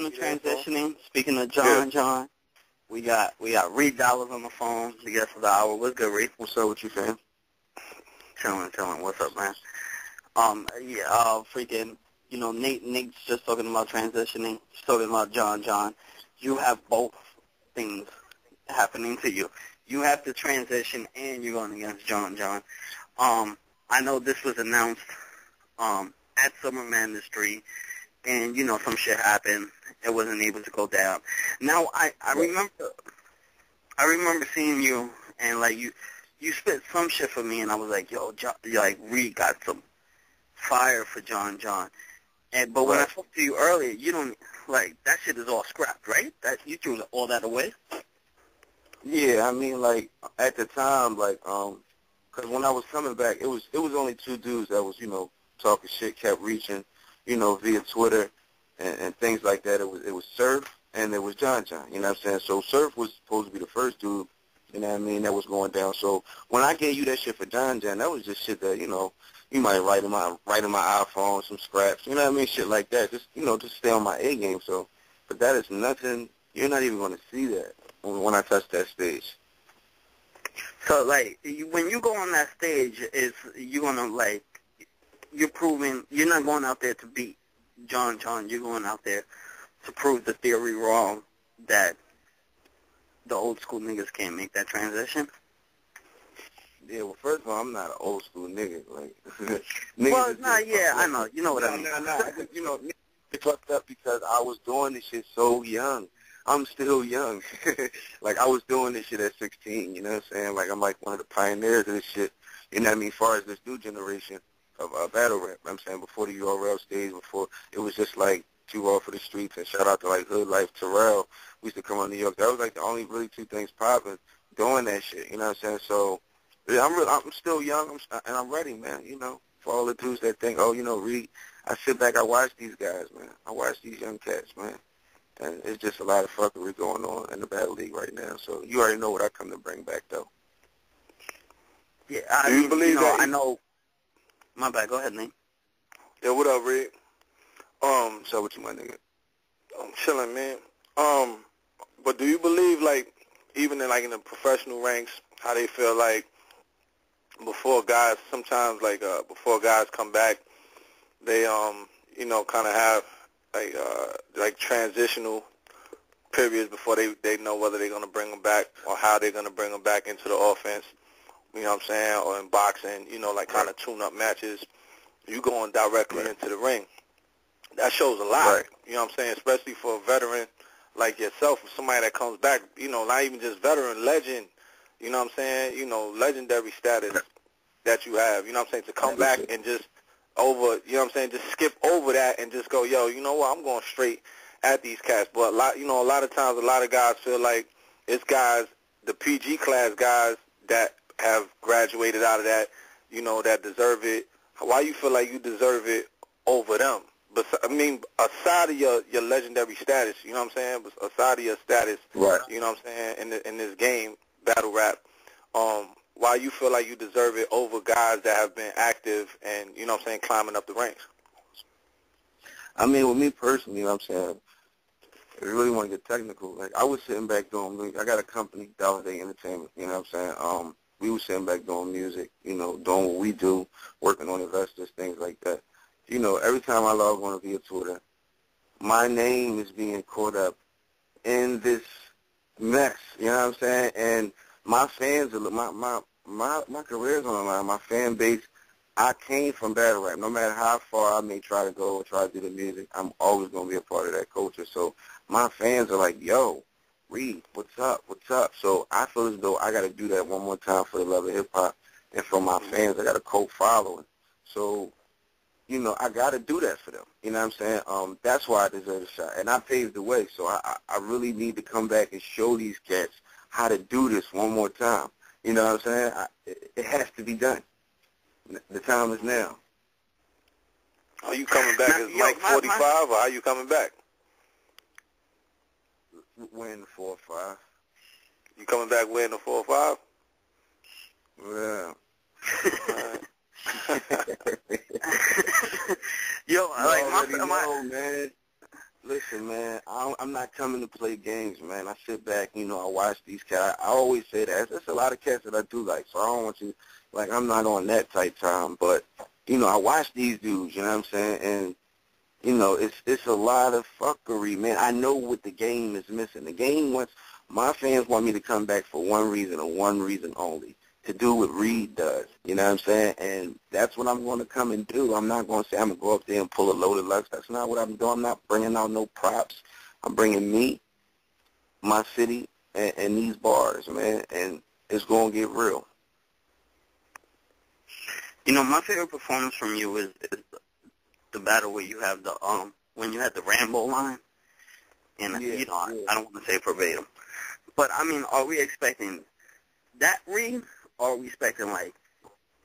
of transitioning, speaking of John, we got Reed Dollaz on the phone, the guest of the hour. What's good, Reed? What's up with you, fam? Chilling. What's up, man? Freaking, Nate's just talking about transitioning. He's talking about John. You have both things happening to you. You have to transition, and you're going against John. I know this was announced at Summer Madness 3, and some shit happened. It wasn't able to go down. Now I remember seeing you, and like you spit some shit for me, and I was like, yo, Reed got some fire for John. But when I spoke to you earlier, you don't that shit is all scrapped, right? That you threw all that away. Yeah, I mean, at the time, because when I was coming back, it was only two dudes that was talking shit, kept reaching, via Twitter and things like that. It was Surf and it was John. You know what I'm saying? So Surf was supposed to be the first dude, that was going down. So when I gave you that shit for John, that was just shit that, you might write in my iPhone, some scraps, shit like that. Just, just stay on my A game. So, but that is nothing. You're not even going to see that when I touch that stage. So, when you go on that stage, you're going to, you're proving, you're not going out there to beat John. You're going out there to prove the theory wrong that the old school niggas can't make that transition. Yeah, well, first of all, I'm not an old school nigga. I know. You know what I mean. Niggas fucked up because I was doing this shit so young. I'm still young. I was doing this shit at 16, you know what I'm saying? I'm one of the pioneers of this shit, you know what I mean, as far as this new generation of battle rap. I'm saying before the URL stage, before it was just Too Raw for the Streets, and shout out to Hood Life, Terrell. We used to come on New York. That was the only really two things popping doing that shit, you know what I'm saying? So yeah, I'm still young, and I'm ready, man, for all the dudes that think, Reed, I sit back, I watch these guys, man. I watch these young cats, man. And it's just a lot of fuckery going on in the battle league right now. So you already know what I come to bring back, though. Yeah, I believe that? I know. My bad. Go ahead, Nate. Yeah, what up, Reed? So with you, my nigga? I'm chilling, man. But do you believe, even in the professional ranks, how they feel before guys, sometimes before guys come back, they kind of have transitional periods before they know whether they're going to bring them back or how they're going to bring them back into the offense, you know what I'm saying, or in boxing, kind of tune-up matches, you going directly into the ring. That shows a lot, you know what I'm saying, especially for a veteran like yourself, or somebody that comes back, not even just veteran, legend, you know what I'm saying, legendary status that you have, you know what I'm saying, to come back and just over, you know what I'm saying, just skip over that and just go, yo, you know what, I'm going straight at these cats. But a lot of times, a lot of guys feel like it's guys, the PG class guys that have graduated out of that, that deserve it. Why you feel like you deserve it over them? But aside of your legendary status, you know what I'm saying, aside of your status, you know what I'm saying, in this game, battle rap, why you feel like you deserve it over guys that have been active and, you know what I'm saying, climbing up the ranks? With me personally, you know what I'm saying, if you really want to get technical, I was sitting back doing, I got a company, Dollaz Entertainment, you know what I'm saying, we were sitting back doing music, doing what we do, working on investors, things like that. Every time I log on via Twitter, my name is being caught up in this mess, you know what I'm saying, and my fans, my career's on the line, my fan base. I came from battle rap. No matter how far I may try to go or try to do the music, I'm always going to be a part of that culture. So my fans are like, yo, Reed, what's up? So I feel as though I got to do that one more time for the love of hip-hop. And for my fans, I got a cult following. So, I got to do that for them. You know what I'm saying? That's why I deserve a shot. And I paved the way. So I really need to come back and show these cats how to do this one more time. You know what I'm saying? It has to be done. The time is now. Are you coming back as Mike 45, or are you coming back? Wearing the 4 or 5. You coming back wearing the 4 or 5? Yeah. Yo, man. Listen, man, I'm not coming to play games, man. I sit back, I watch these cats. I always say that. There's a lot of cats that I do like, so I don't want you, like, I'm not on that type time. But, I watch these dudes, you know what I'm saying? And, it's a lot of fuckery, man. I know what the game is missing. The game wants, my fans want me to come back for one reason and one reason only, to do what Reed does, you know what I'm saying? And that's what I'm going to come and do. I'm not going to say I'm going to go up there and pull a loaded Lux. That's not what I'm doing. I'm not bringing out no props. I'm bringing me, my city, and these bars, man, and it's going to get real. My favorite performance from you is the battle where you have the, when you had the Rambo line, and, I don't want to say verbatim. But, I mean, are we expecting that Reed? Or are we expecting, like,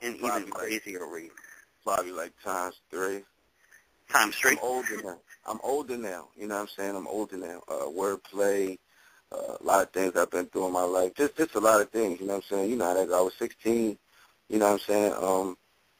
an even crazier Reed? Probably, like, times 3. Times 3? I'm older now. You know what I'm saying? I'm older now. Wordplay, a lot of things I've been through in my life. Just a lot of things, you know what I'm saying? I was 16, you know what I'm saying?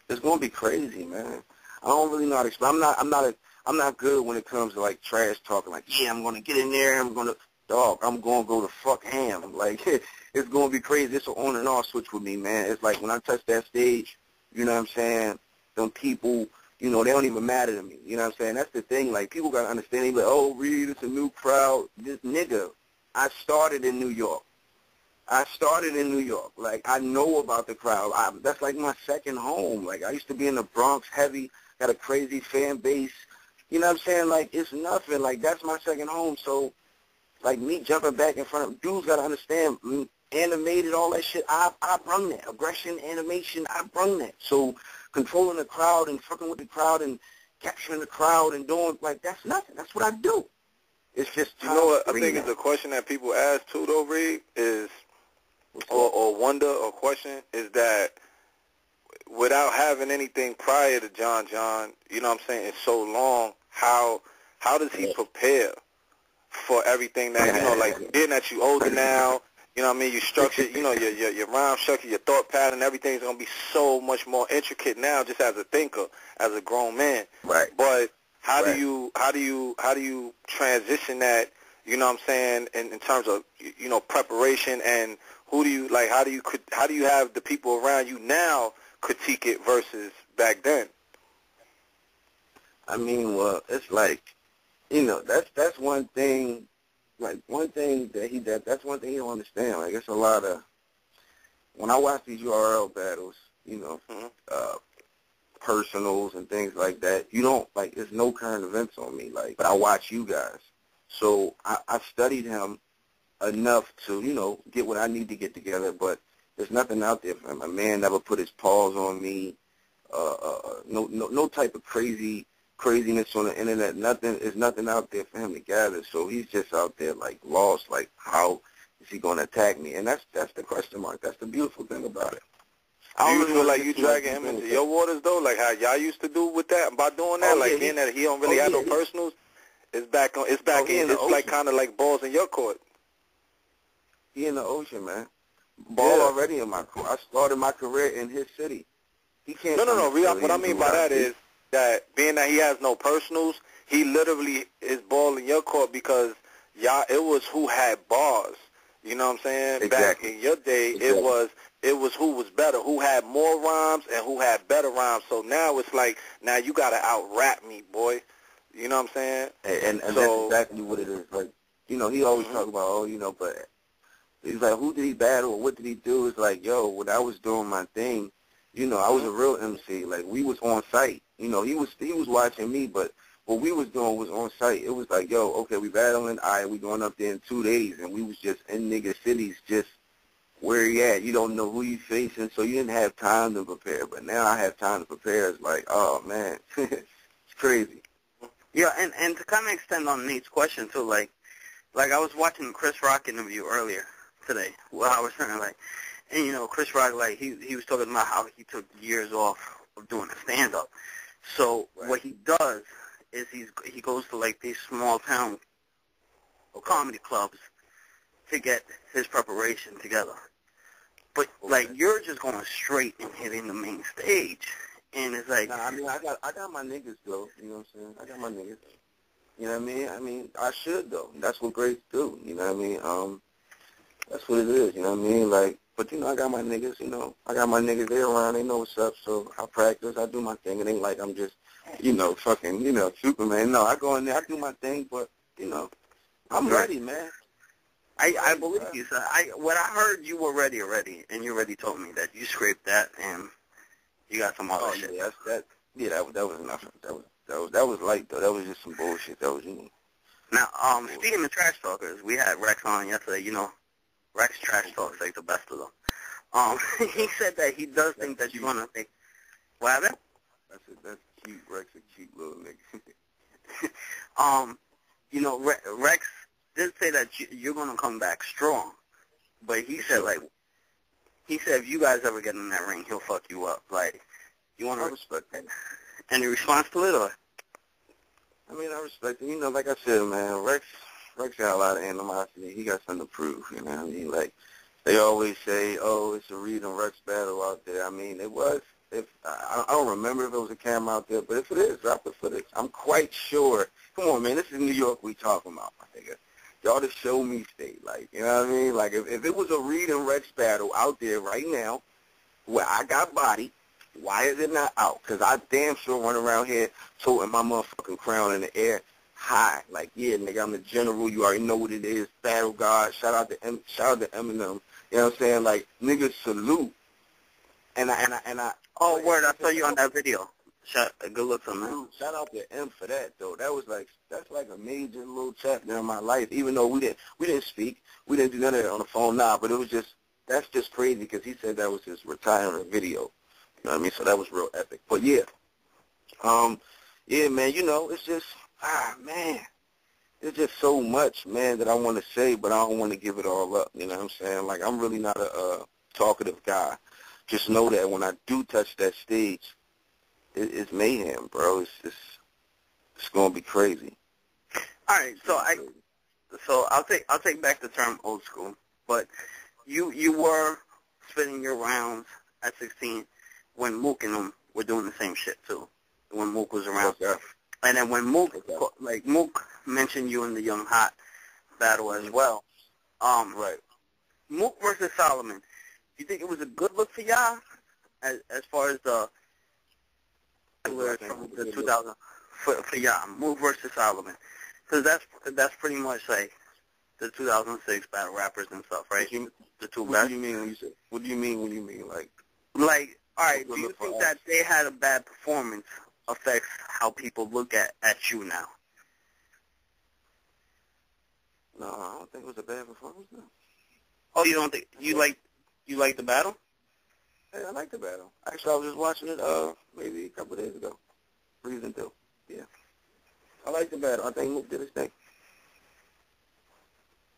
It's going to be crazy, man. I don't really know how to explain. I'm not good when it comes to, like, trash talking. Like, yeah, I'm going to get in there. I'm going to go to fuck ham. Like, it's going to be crazy. It's an on and off switch with me, man. It's like when I touch that stage, you know what I'm saying, them people, they don't even matter to me. You know what I'm saying? That's the thing. Like, people got to understand. They be like, oh, Reed, it's a new crowd. This nigga, I started in New York. Like, I know about the crowd. That's like my second home. Like, I used to be in the Bronx heavy, got a crazy fan base. You know what I'm saying? Like, it's nothing. Like, that's my second home. So, like, me jumping back in front of dudes got to understand, animated, all that shit, I brung that. Aggression, animation, I brung that. So controlling the crowd and fucking with the crowd and capturing the crowd and doing, like, that's nothing. That's what I do. It's just You know what I think is a question that people ask, too, though, Reed, is, or wonder or question, is that without having anything prior to John, you know what I'm saying, it's so long, how does he prepare for everything that, like, being that you older now, you know what I mean, you structure, your rhyme structure, your thought pattern, everything's going to be so much more intricate now just as a thinker, as a grown man. Right. But how do you transition that, you know what I'm saying, in terms of, preparation, and how do you have the people around you now critique it versus back then? I mean, well, it's like, that's one thing. Like, one thing that that's one thing he don't understand. Like, it's a lot of, when I watch these URL battles, personals and things like that, you don't, like, there's no current events on me. Like, but I watch you guys. So I studied him enough to, get what I need to get together, but there's nothing out there for him. A man never put his paws on me. No type of craziness on the internet. There's nothing out there for him to gather. So he's just out there, like, lost. Like, how is he going to attack me? And that's the question mark. That's the beautiful thing about it. Do you feel like you dragging him into your waters, though? Like how y'all used to do with that, by doing that? Being that he don't really have no personals, it's back in. It's like kind of like balls in your court. He in the ocean, man. Ball already in my court. I started my career in his city. He can't. No. What I mean by that is that being that he has no personals, he literally is ball in your court because it was who had bars. You know what I'm saying? Exactly. Back in your day, it was who was better, who had more rhymes and who had better rhymes. So now it's like, now you got to out-rap me, boy. You know what I'm saying? And that's exactly what it is. Like, he always talk about, but he's like, who did he battle? What did he do? It's like, when I was doing my thing, I was a real MC. Like, we was on site. He was watching me, but what we was doing was on site. It was like, okay, we battling. All right, we going up there in 2 days. And we was just in nigga cities, just where he at. You don't know who you facing, so you didn't have time to prepare. But now I have time to prepare. It's like, oh, man, it's crazy. Yeah, and to kind of extend on Nate's question, too, like I was watching the Chris Rock interview earlier today. Well, I was saying, like, and, Chris Rock, like, he was talking about how he took years off of doing a stand-up. So what he does is he goes to, like, these small-town comedy clubs to get his preparation together. But, like, you're just going straight and hitting the main stage. And it's like... Nah, I mean, I got my niggas, though. You know what I'm saying? I got my niggas. You know what I mean? I mean, I should, though. That's what greats do. You know what I mean? That's what it is. You know what I mean? Like, but, you know, I got my niggas, you know. I got my niggas there around. They know what's up. So I practice. I do my thing. It ain't like I'm just, you know, fucking, you know, Superman. No, I go in there. I do my thing. But, you know, I'm ready, man. I believe you. So what I heard, you were ready already, and you already told me that you scraped that and you got some other shit. Yeah, that was nothing. That was light though. That was just some bullshit. That was, you know. Now, speaking of trash talkers, we had Rex on yesterday. You know, Rex trash talks like the best of them. He said that he does think that you're gonna think. What happened? That's cute. Rex a cute little nigga. You know, Rex did say that you're gonna come back strong, but he said if you guys ever get in that ring, he'll fuck you up. Like, you want to respect that? Any response to it, or? I mean, I respect it. You know, like I said, man, Rex got a lot of animosity. He got something to prove, you know what I mean? Like, they always say, oh, it's a Reed and Rex battle out there. I mean, it was. I don't remember if it was a camera out there, but if it is, drop the footage. I'm quite sure. Come on, man, this is New York we talking about, my nigga. Y'all the show me state, like, you know what I mean? Like, if it was a Reed and Rex battle out there right now where I got bodied, why is it not out? Because I damn sure run around here toting my motherfucking crown in the air high. Like, yeah, nigga, I'm the general. You already know what it is. Battle God. Shout out to Eminem. You know what I'm saying? Like, niggas salute. And I. Oh, word! I saw you on that video. Good looks on that. Shout out to M for that though. That's like a major little chapter in my life. Even though we didn't speak, we didn't do none of that on the phone now. But that's just crazy because he said that was his retiring video. You know what I mean? So that was real epic. But yeah, yeah, man. You know, it's just man, it's just so much, man, that I want to say, but I don't want to give it all up. You know what I'm saying? Like, I'm really not a talkative guy. Just know that when I do touch that stage, it's mayhem, bro. It's gonna be crazy. All right, so I'll take back the term old school, but you were spinning your rounds at 16 when Mook and them were doing the same shit too. When Mook was around, and then when Mook Mook mentioned you in the Young Hot battle as well. Right. Mook versus Solomon. Do you think it was a good look for y'all as far as the 2000 for y'all, Mook versus Solomon? Because that's pretty much like the 2006 battle rappers and stuff, right? The two best. What do you mean when you say? What do you mean when you mean like? Like, all right, do you think that they had a bad performance affects how people look at you now? No, I don't think it was a bad performance. No. Oh, you don't think you like the battle? Hey, I like the battle. Actually, I was just watching it maybe a couple of days ago. Reason 2. Yeah. I like the battle. I think Mook did his thing.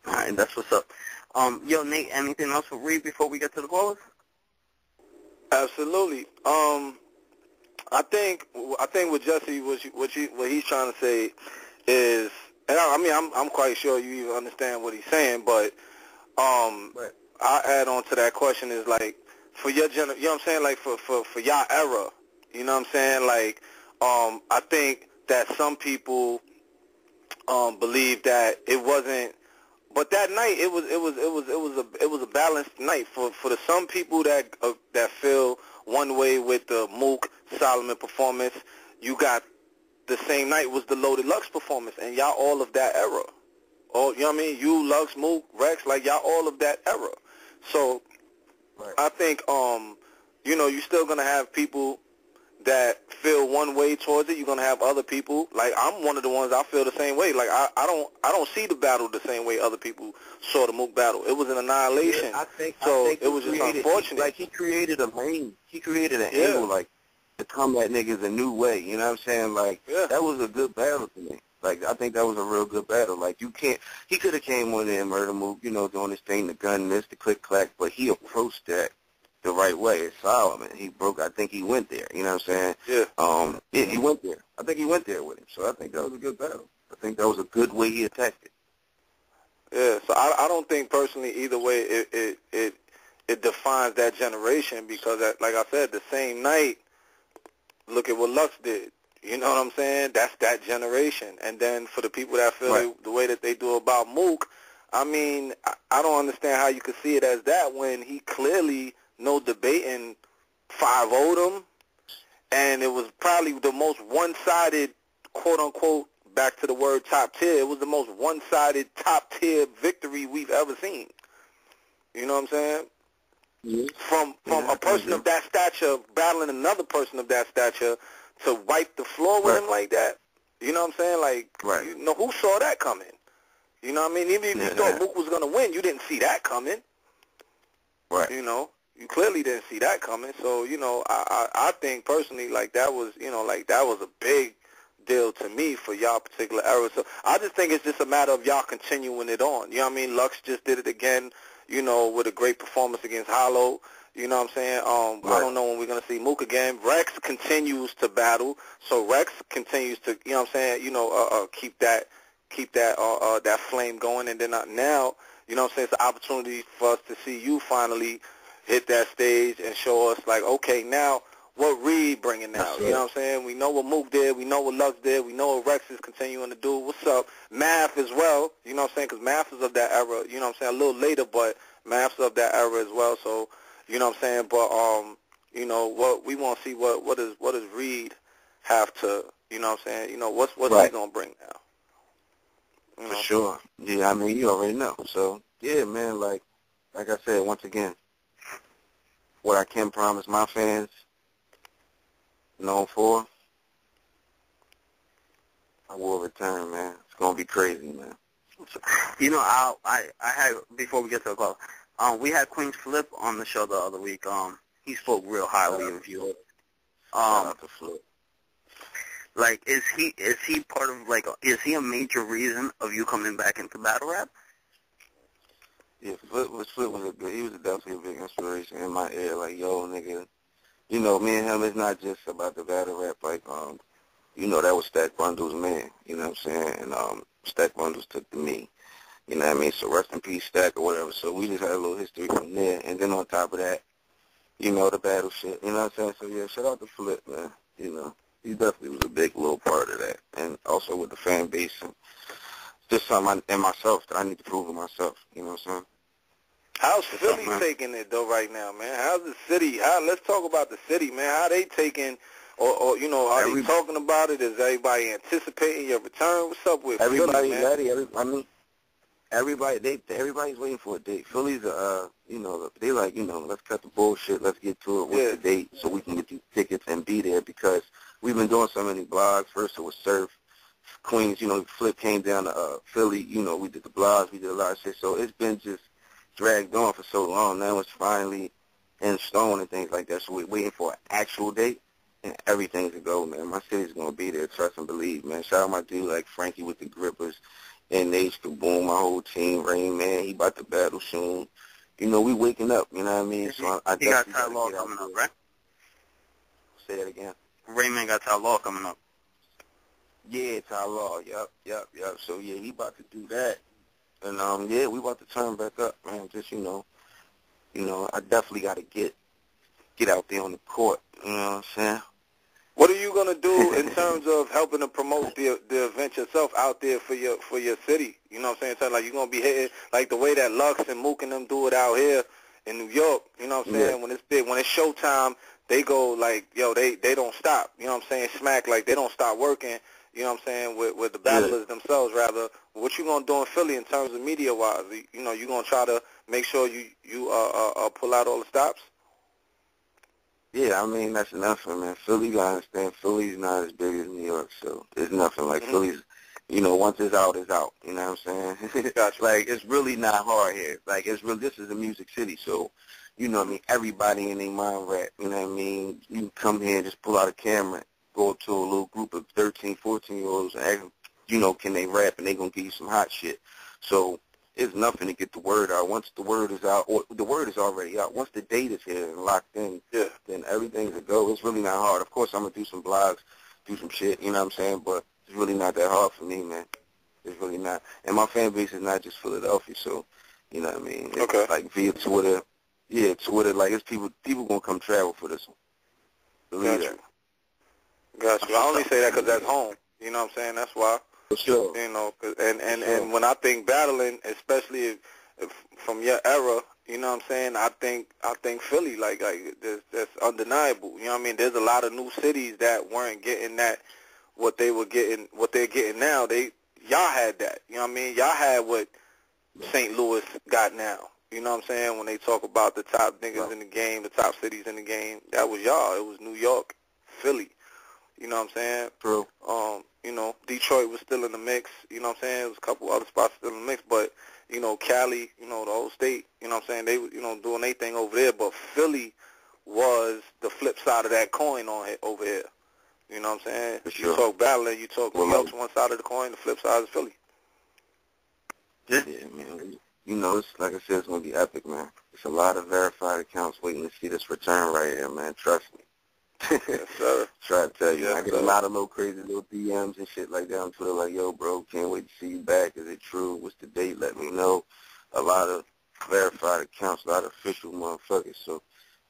All right, that's what's up. Yo, Nate, anything else for Reed before we get to the callers? Absolutely. I think with Jesse, what he's trying to say is, and I mean, I'm quite sure you even understand what he's saying, but Right. I'll add on to that question is like, for your you know what I'm saying, like for y'all era, you know what I'm saying, like, I think that some people believe that it wasn't, but that night it was a balanced night for the some people that feel one way with the Mook Solomon performance. You got the same night was the Loaded Lux performance, and y'all all of that era. Oh, you know what I mean? You, Lux, Mook, Rex, like y'all all of that era. So Right. I think you know, you're still gonna have people that feel one way towards it. You're gonna have other people. Like, I'm one of the ones, I feel the same way. Like, I don't see the battle the same way other people saw the Mook battle. It was an annihilation. Yeah, I think it was just unfortunate. Like, he created a lane. He created an angle, like, to come at niggas a new way. You know what I'm saying? Like, that was a good battle to me. Like, I think that was a real good battle. Like, you can't, he could have came on there and murder Mook, you know, doing his thing, the gun, this, the click-clack, but he approached that the right way. It's Solomon. I think he went there, you know what I'm saying? Yeah. Yeah, he went there. I think he went there with him. So I think that was a good battle. I think that was a good way he attacked it. Yeah, so I don't think personally either way it defines that generation because, like I said, the same night, look at what Lux did. You know what I'm saying? That's that generation. And then for the people that feel Right. the way that they do about Mook, I mean, I don't understand how you could see it as that when he clearly, no debating, 5-0'd him. And it was probably the most one-sided, quote-unquote, back to the word top tier, it was the most one-sided top-tier victory we've ever seen. You know what I'm saying? Yeah. From a person of that stature battling another person of that stature to wipe the floor with him like that. You know what I'm saying? Like, you know, who saw that coming? You know what I mean? Even if you thought Mook was going to win, you didn't see that coming. Right. You know, you clearly didn't see that coming. So, you know, I think personally, like, that was, you know, like, that was a big deal to me for y'all particular era. So I just think it's just a matter of y'all continuing it on. You know what I mean? Lux just did it again, you know, with a great performance against Hollow. You know what I'm saying? I don't know when we're going to see Mook again. Rex continues to battle. So Rex continues to, you know what I'm saying, you know, keep that flame going. And then now, you know what I'm saying, it's an opportunity for us to see you finally hit that stage and show us, like, okay, now what Reed bringing now. You know what I'm saying? We know what Mook did. We know what Lux did. We know what Rex is continuing to do. What's up? Math as well. You know what I'm saying? Because Math is of that era. You know what I'm saying? A little later, but Math's of that era as well. So, you know what I'm saying? But, you know, what we want to see what does Reed have to, you know what I'm saying? You know, what's he going to bring now? You know? For sure. Yeah, I mean, you already know. So, yeah, man, like I said, once again, what I can promise my fans, known for, I will return, man. It's gonna be crazy, man. You know, I had, before we get to the call, we had Queen's Flip on the show the other week. He spoke real highly of you. Shout out to Flip. Like, is he part of, like, is he a major reason of you coming back into battle rap? Yeah, Flip was he was definitely a big inspiration in my ear. Like, yo, nigga, you know, me and him, it's not just about the battle rap. Like, you know, that was Stack Bundles' man. You know what I'm saying? And Stack Bundles took to me. You know what I mean? So rest in peace, Stack, or whatever. So we just had a little history from there. And then on top of that, you know, the battle shit. You know what I'm saying? So, yeah, shout out to Flip, man. You know, he definitely was a big little part of that. And also with the fan base and just something and myself that I need to prove to myself. You know what I'm saying? How's Philly taking it, though, right now, man? How's the city? Let's talk about the city, man. How they taking, or you know, are they talking about it? Is everybody anticipating your return? What's up with Philly, man? I mean, everybody's waiting for a date. Philly's, you know, they like, you know, let's cut the bullshit. Let's get to it. What's the date so we can get these tickets and be there, because we've been doing so many blogs. First it was Surf, Queens, you know, Flip came down to Philly. You know, we did the blogs. We did a lot of shit. So it's been just dragged on for so long. Now it's finally in stone and things like that. So we're waiting for an actual date, and everything's a go, man. My city's going to be there, trust and believe, man. Shout out my dude like Frankie with the Grippers, NH, Kaboom, my whole team, Rain, man. He about to battle soon. You know, we waking up, you know what I mean? So I he got Ty Law coming up, right? Say that again. Rayman got Ty Law coming up. Yeah, Ty Law, yep. So, yeah, he about to do that. And, yeah, we about to turn back up, man. Just, you know, I definitely got to get out there on the court, you know what I'm saying? What are you going to do in terms of helping to promote the event yourself out there for your city? You know what I'm saying? So, like, you're going to be hitting, like, the way that Lux and Mook and them do it out here in New York, you know what I'm saying? When it's big, when it's showtime, they go, like, yo, they don't stop, you know what I'm saying? Smack, like, they don't stop working. You know what I'm saying, with the battlers themselves, rather. What you going to do in Philly in terms of media-wise? You know, you going to try to make sure you pull out all the stops? Yeah, I mean, that's nothing, man. Philly, you got to understand, Philly's not as big as New York, so it's nothing. Like, Philly's, you know, once it's out, it's out. You know what I'm saying? Gotcha. Like, it's really not hard here. Like, it's really, this is a music city, so, you know what I mean, everybody in their mind rap. You know what I mean? You can come here and just pull out a camera, go up to a little group of 13, 14-year-olds and ask them, you know, can they rap, and they going to give you some hot shit. So it's nothing to get the word out. Once the word is out, or the word is already out, once the date is here and locked in, then everything's a go. It's really not hard. Of course, I'm going to do some blogs, do some shit, you know what I'm saying, but it's really not that hard for me, man. It's really not. And my fan base is not just Philadelphia, so, you know what I mean? It's like via Twitter. Yeah, Twitter, like, it's people going to come travel for this one. Believe that. Got you. I only say that because that's home. You know what I'm saying? That's why. For sure. You know, and when I think battling, especially if from your era, you know what I'm saying? I think Philly, like that's undeniable. You know what I mean? There's a lot of new cities that weren't getting that what they're getting now. Y'all had that. You know what I mean? Y'all had what St. Louis got now. You know what I'm saying? When they talk about the top niggas in the game, the top cities in the game, that was y'all. It was New York, Philly. You know what I'm saying? True. You know, Detroit was still in the mix. You know what I'm saying? There was a couple other spots still in the mix, but you know, Cali, you know, the whole state, you know what I'm saying? They were, you know, doing their thing over there, but Philly was the flip side of that coin over here. You know what I'm saying? For You sure. talk battling, you talk New York's one side of the coin, the flip side is Philly. Yeah, man. You know, it's like I said, it's gonna be epic, man. It's a lot of verified accounts waiting to see this return right here, man. Trust me. Yes, sir. Try to tell you, Yes, I get sir. a lot of little crazy little DMs and shit like that on Twitter, like, yo, bro, can't wait to see you back. Is it true? What's the date? Let me know. A lot of verified accounts, a lot of official motherfuckers. So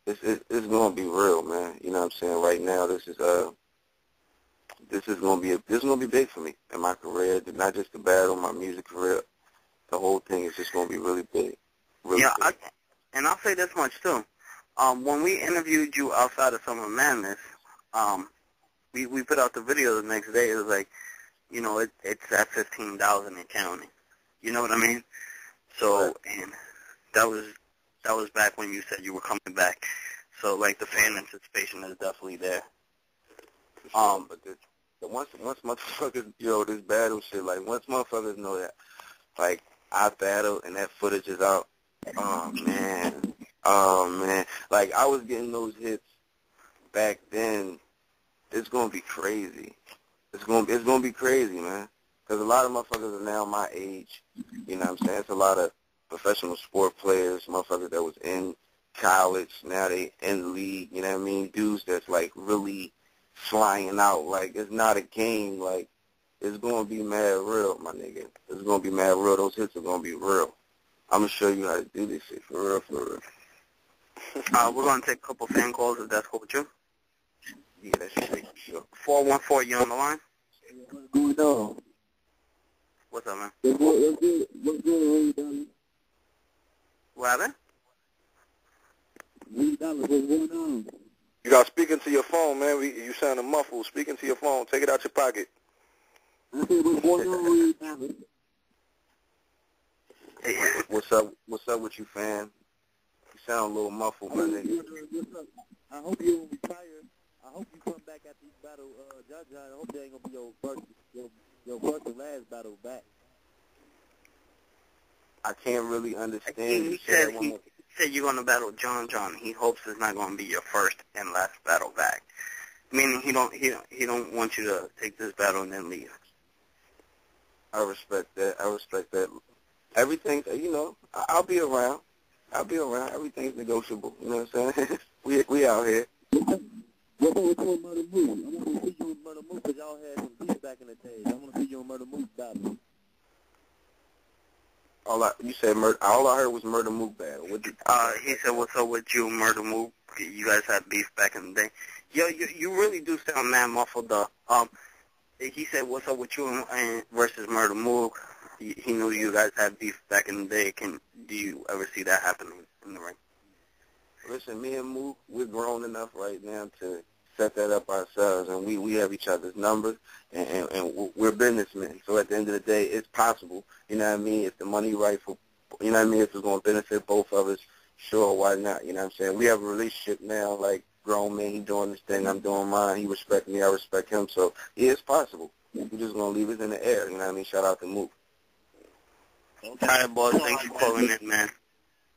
it's gonna be real, man. You know what I'm saying? Right now, this is gonna be big for me in my career. Not just the battle, my music career. The whole thing is just gonna be really big. Really big. And I'll say this much too. When we interviewed you outside of Summer Madness, we put out the video the next day. It was like, you know, it's at 15,000 and counting. You know what I mean? So, and that was back when you said you were coming back. So, like, the fan anticipation is definitely there. But once motherfuckers, you know, this battle shit, like, once motherfuckers know that, like, I battle and that footage is out, oh, man. Like, I was getting those hits back then. It's going to be crazy. It's going to be crazy, man. Because a lot of motherfuckers are now my age. You know what I'm saying? It's a lot of professional sport players, motherfuckers that was in college. Now they in the league. You know what I mean? Dudes that's, like, really flying out. Like, it's not a game. Like, it's going to be mad real, my nigga. It's going to be mad real. Those hits are going to be real. I'm going to show you how to do this shit for real, for real. We're going to take a couple fan calls if that's cool with you. Yeah, that's straight for sure. 414, you on the line? What's going on? What's up, man? What's going on? What happened? What's going on? You got to speak into your phone, man. You sounding muffled. Speak into your phone. Take it out your pocket. I said, what's going on? What's up with you, fam? You sound a little muffled, my nigga. I hope you don't retire. I hope you come back after this battle, JJDD. I hope that ain't gonna be your first and last battle back. I can't really understand. He said you're going to battle John. He hopes it's not going to be your first and last battle back. Meaning he don't want you to take this battle and then leave. I respect that. Everything, you know, I'll be around. Everything's negotiable. You know what I'm saying? we out here. What's up with you and Murder Moose? I want to see you and Murder Moose because y'all had some beef back in the days. I want to see you and Murder Moose battle. All I heard was Murder Mook battle. He said, what's up with you and Murder Mook? You guys had beef back in the day. Yo, you really do sound mad muffled, though. He said, what's up with you and versus Murder Mook? He knew you guys had beef back in the day. Do you ever see that happening in the ring? Listen, me and Mook, we're grown enough right now to set that up ourselves, and we have each other's numbers, and we're businessmen. So at the end of the day, it's possible. You know what I mean? If the money right for, you know what I mean? If it's going to benefit both of us, sure, why not? You know what I'm saying? We have a relationship now, like grown men. He doing this thing, I'm doing mine. He respects me, I respect him. So yeah, it's possible. We're just going to leave it in the air. You know what I mean? Shout out to Mook. All right, boss. Thanks for calling in, man.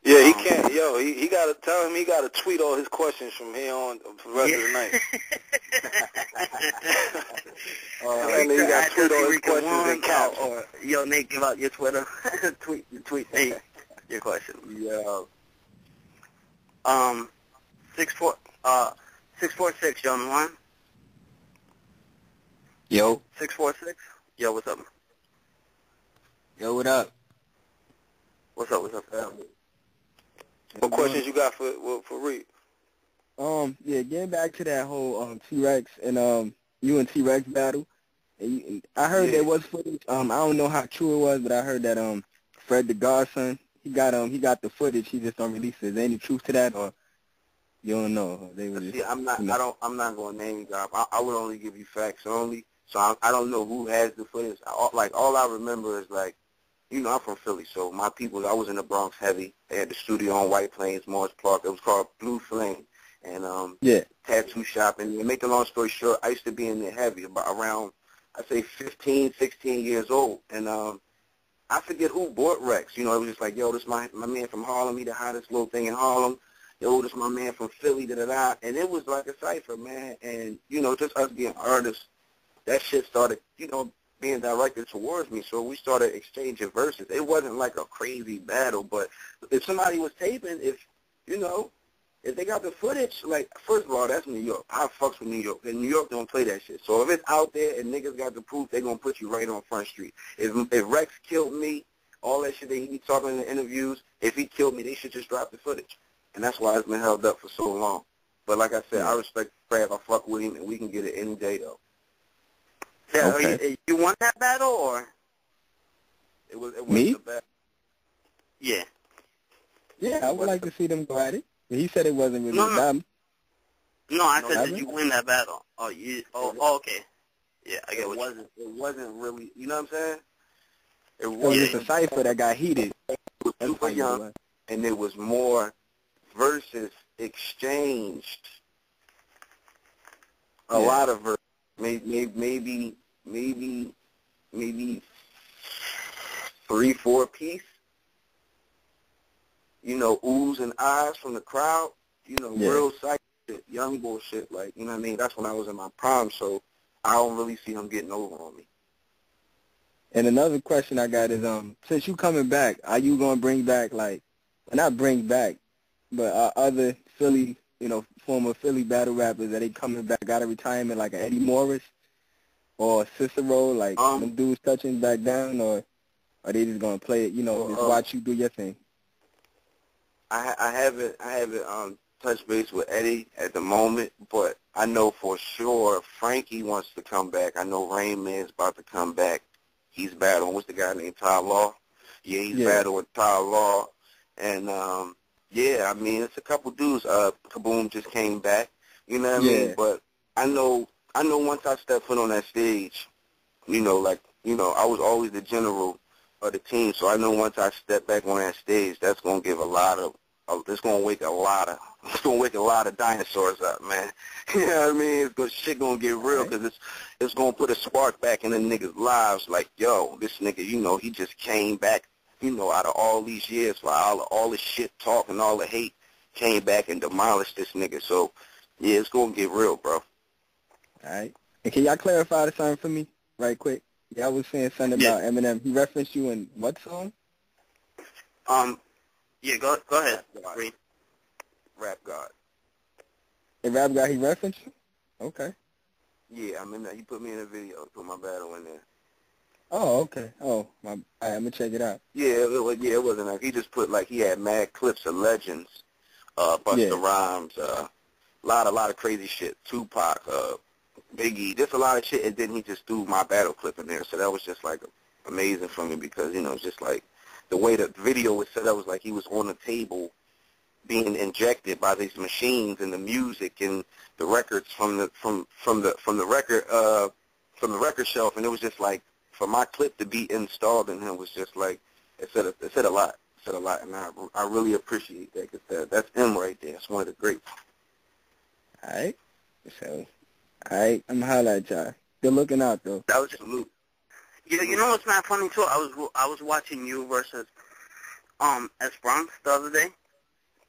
Yeah, he can't. Yo, he got to tell him he got to tweet all his questions from here on for the rest of the night. And then he got to tweet all his questions in caps. Or, yo, Nate, give out your Twitter. tweet Nate your question. Yeah. 646, you on the line? Yo. 646? Yo, what's up? Yo, what up? What's up? What questions you got for Reed? Yeah, getting back to that whole T-Rex and you and T-Rex battle. And I heard there was footage. I don't know how true it was, but I heard that Fred the Godson, he got the footage. He just don't release it. Is there any truth to that, or you don't know? They were just, See, I'm not. you know. I'm not going to name drop. I would only give you facts only. So I don't know who has the footage. All I remember is like, you know, I'm from Philly, so my people. I was in the Bronx heavy. They had the studio on White Plains, Morris Park. It was called Blue Flame, and tattoo shop. And to make a long story short, I used to be in there heavy, about around, I'd say 15, 16 years old, and I forget who bought Rex. You know, it was just like, yo, this my man from Harlem. He the hottest little thing in Harlem. Yo, this my man from Philly, da-da-da. And it was like a cipher, man. And, you know, just us being artists, that shit started, you know, being directed towards me. So we started exchanging verses. It wasn't like a crazy battle, but if somebody was taping, if they got the footage, like, first of all, that's New York. I fucks with New York. And New York don't play that shit. So if it's out there and niggas got the proof, they going to put you right on Front Street. If Rex killed me, all that shit that he be talking in the interviews, if he killed me, they should just drop the footage. And that's why it's been held up for so long. But like I said, I respect Crab. I fuck with him, and we can get it any day, though. Yeah, okay. You won that battle, or? It was Me? a battle. Yeah. Yeah, I would like to see them go at it. But he said it wasn't really about me. No, I said, did you win that battle? Oh, okay. Yeah, I get what it wasn't really, you know what I'm saying? It was just a cipher that got heated. It was super young, and there was more verses exchanged. A lot of verses. Maybe 3-4 piece. You know, oohs and ahs from the crowd. You know, real psych shit, young bullshit. Like, you know what I mean? That's when I was in my prime, so I don't really see him getting over on me. And another question I got is, since you coming back, are you going to bring back, like, well, not bring back, but other Philly, you know, former Philly battle rappers, are they coming back out of retirement, like Eddie Morris or Cicero, like them dudes touching back down, or are they just going to play it, you know, just watch you do your thing? I haven't touched base with Eddie at the moment, but I know for sure Frankie wants to come back. I know Rain Man's about to come back. He's battling, what's the guy named Ty Law? Yeah, he's battling with Ty Law. And, I mean, it's a couple dudes. Kaboom just came back, you know what I mean? But I know once I step foot on that stage, you know, like, you know, I was always the general of the team, so I know once I step back on that stage, that's going to give it's going to wake a lot of dinosaurs up, man. You know what I mean? Shit going to get real, because it's going to put a spark back in the niggas' lives, like, yo, this nigga, you know, he just came back, you know, out of all these years, for all the shit talk and all the hate, came back and demolished this nigga. So, yeah, it's going to get real, bro. All right. And can y'all clarify something for me right quick? Y'all was saying something about Eminem. He referenced you in what song? Yeah, go ahead. Rap God. In Rap God, he referenced you? Okay. Yeah, I mean, he put me in a video, put my battle in there. Oh, okay. Oh, I'm going to check it out. Yeah, it wasn't like, he just put, like, he had mad clips of legends, Busta Rhymes, a lot of crazy shit, Tupac, Biggie, just a lot of shit, and then he just threw my battle clip in there. So that was just, like, amazing for me, because, you know, it's just, like, the way the video was set up was like he was on the table being injected by these machines, and the music and the records from the record shelf, and it was just like, for my clip to be installed in him was just like, it said a lot, and I really appreciate that, because that's him right there. It's one of the greats. All right. So, all right, I'm going to holler at y'all. Good looking out, though. That was salute. You know what's not funny too? I was watching you versus S Bronx the other day,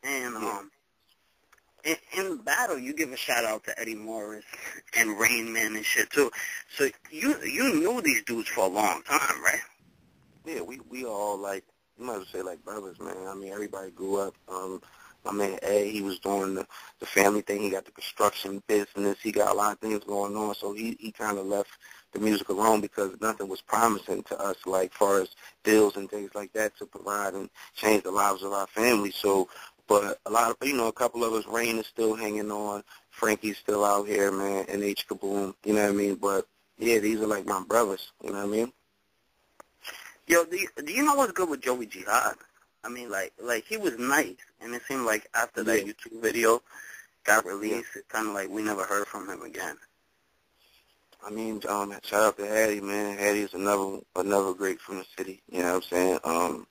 and in the battle you give a shout out to Eddie Morris and Rain Man and shit too. So you knew these dudes for a long time, right? Yeah, we all, like, you might as well say, like, brothers, man. I mean, everybody grew up. My man A, he was doing the family thing. He got the construction business. He got a lot of things going on. So he kind of left the music alone, because nothing was promising to us, like, far as deals and things like that to provide and change the lives of our family. So But a lot of, a couple of us, Rain is still hanging on. Frankie's still out here, man, and H. Kaboom, you know what I mean? But, yeah, these are like my brothers, you know what I mean? Yo, do you know what's good with Joey Jihad? I mean, like he was nice, and it seemed like after that YouTube video got released, it's kind of like we never heard from him again. I mean, shout out to Hattie, man. Hattie is another great from the city, you know what I'm saying?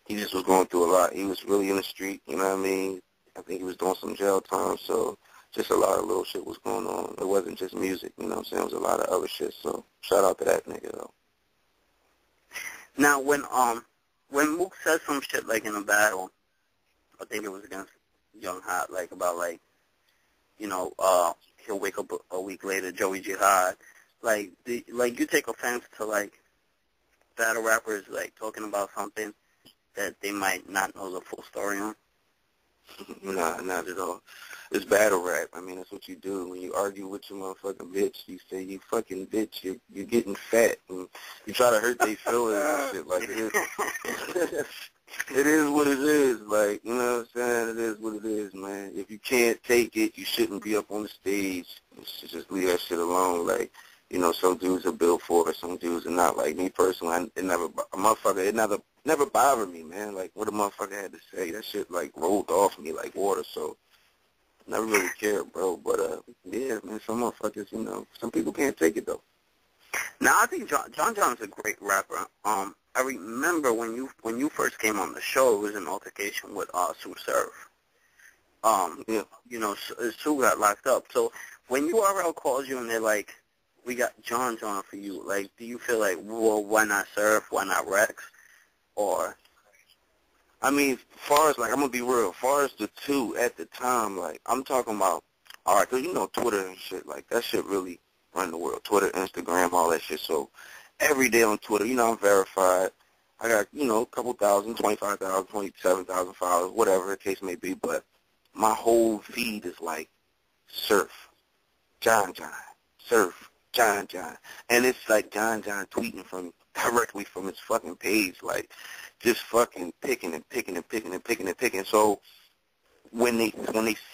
He just was going through a lot. He was really in the street, you know what I mean? I think he was doing some jail time, so just a lot of little shit was going on. It wasn't just music, you know what I'm saying? It was a lot of other shit, so shout out to that nigga, though. Now, when Mook said some shit, like, in a battle, I think it was against Young Hot, like, about, like, he'll wake up a week later, Joey Jihad. Like, you take offense to, like, battle rappers, like, talking about something that they might not know the full story on? Nah, not at all. It's battle rap. I mean, that's what you do. When you argue with your motherfucking bitch, you say, you fucking bitch, you're getting fat. And you try to hurt their feelings and shit. Like, it is what it is. Like, you know what I'm saying? It is what it is, man. If you can't take it, you shouldn't be up on the stage. You should just leave that shit alone. Like, some dudes are built for it, some dudes are not. Like, me personally, it never bothered me, man. Like, what a motherfucker had to say, that shit, like, rolled off me like water, so never really cared, bro. But, yeah, man, some motherfuckers, some people can't take it, though. Now, I think John John's a great rapper. I remember when you first came on the show, it was an altercation with Sue Surf. Sue got locked up. So when URL calls you and they're like, we got John for you, like, do you feel like, well, why not Surf, why not Rex? Or, I mean, far as, like, I'm going to be real, far as the two at the time, like, I'm talking about, all right, because, Twitter and shit, like, that shit really run the world. Twitter, Instagram, all that shit. So every day on Twitter, I'm verified. I got, a couple thousand, 25,000, 27,000 followers, whatever the case may be. But my whole feed is like Surf, John, Surf, John. And it's like John tweeting directly from his fucking page, like just fucking picking. So when they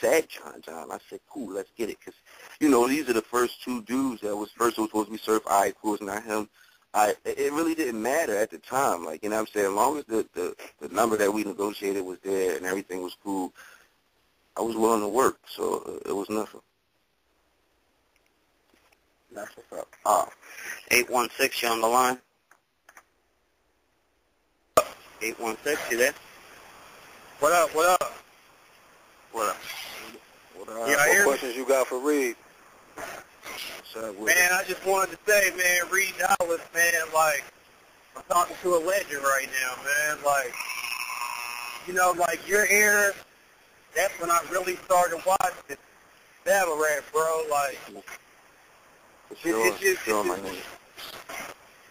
said John, I said, cool, let's get it. Because, these are the first two dudes that was supposed to be Surf. All right, cool, it's not him. It really didn't matter at the time. Like, you know what I'm saying? As long as the number that we negotiated was there and everything was cool, I was willing to work. So it was nothing. That's what's up. 816, you on the line? 816, you there? What up? What up? Yeah, what questions you got for Reed? Man, I just wanted to say, man, Reed Dollaz, man, like, I'm talking to a legend right now, man. Like, like your era, that's when I really started watching battle rap, bro. Like,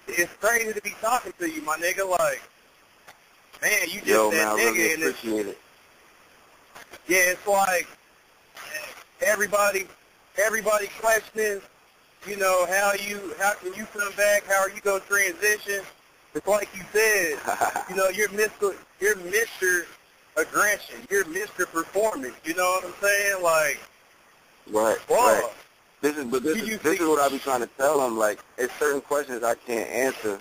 it's crazy to be talking to you, my nigga. Like, man, you just that nigga. Really appreciate it. Yeah, it's like everybody questioning, how can you come back? How are you gonna transition? It's like you said, you're Mr. Aggression, you're Mr. Performance. You know what I'm saying? Like, right. This is what I be trying to tell them. Like, it's certain questions I can't answer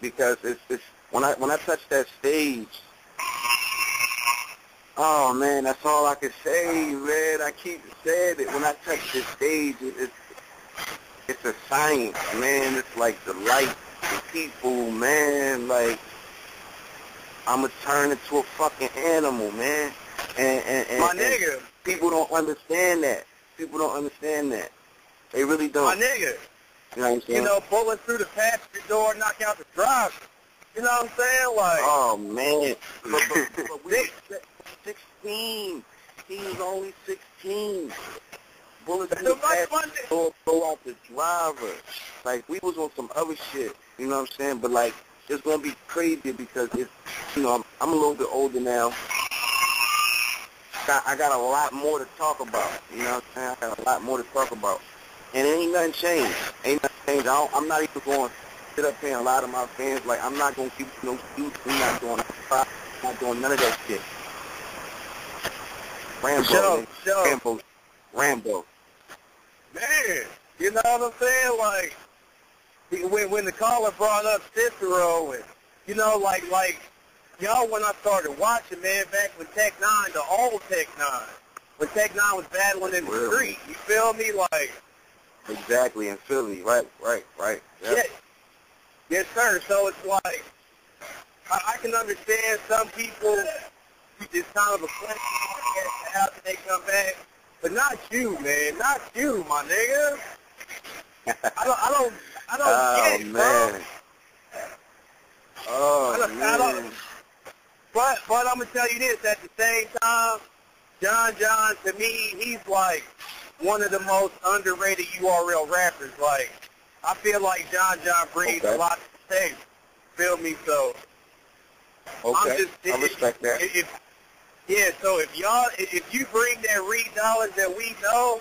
because it's when I touch that stage. Oh, man, that's all I can say, man. I keep saying it. When I touch the stage, it's a science, man. It's like the light, the people, man. Like, I'm going to turn into a fucking animal, man. And my nigga. People don't understand that. They really don't. My nigga. You know what I'm saying? Bullets through the passenger door, knock out the driver. You know what I'm saying? Like, oh, man. But we 16. He was only 16. Bullets through the passenger door, throw out the driver. Like, we was on some other shit. You know what I'm saying? But, like, it's going to be crazy because it's, I'm a little bit older now. I got a lot more to talk about. You know what I'm saying? I got a lot more to talk about. And ain't nothing changed. I'm not even going to sit up here and lie to my fans. Like, I'm not going to keep no excuse. I'm not doing none of that shit. Rambo. Rambo. Man, you know what I'm saying? Like, when the caller brought up Cicero, and, you know, like, y'all, when I started watching, man, back when Tech 9, the old Tech 9, when Tech 9 was battling in the street, you feel me? Like, exactly, in Philly, right. Yep. Yeah. Yes, sir. So it's like, I can understand some people, it's kind of a question how can they come back, but not you, man. Not you, my nigga. I don't get it, man. bro. Oh, man. But I'm going to tell you this, at the same time, John, to me, he's like one of the most underrated URL rappers. Like, I feel like John brings a lot to the table. Feel me? So, okay, I respect that. So if you bring that Reed Dollaz that we know,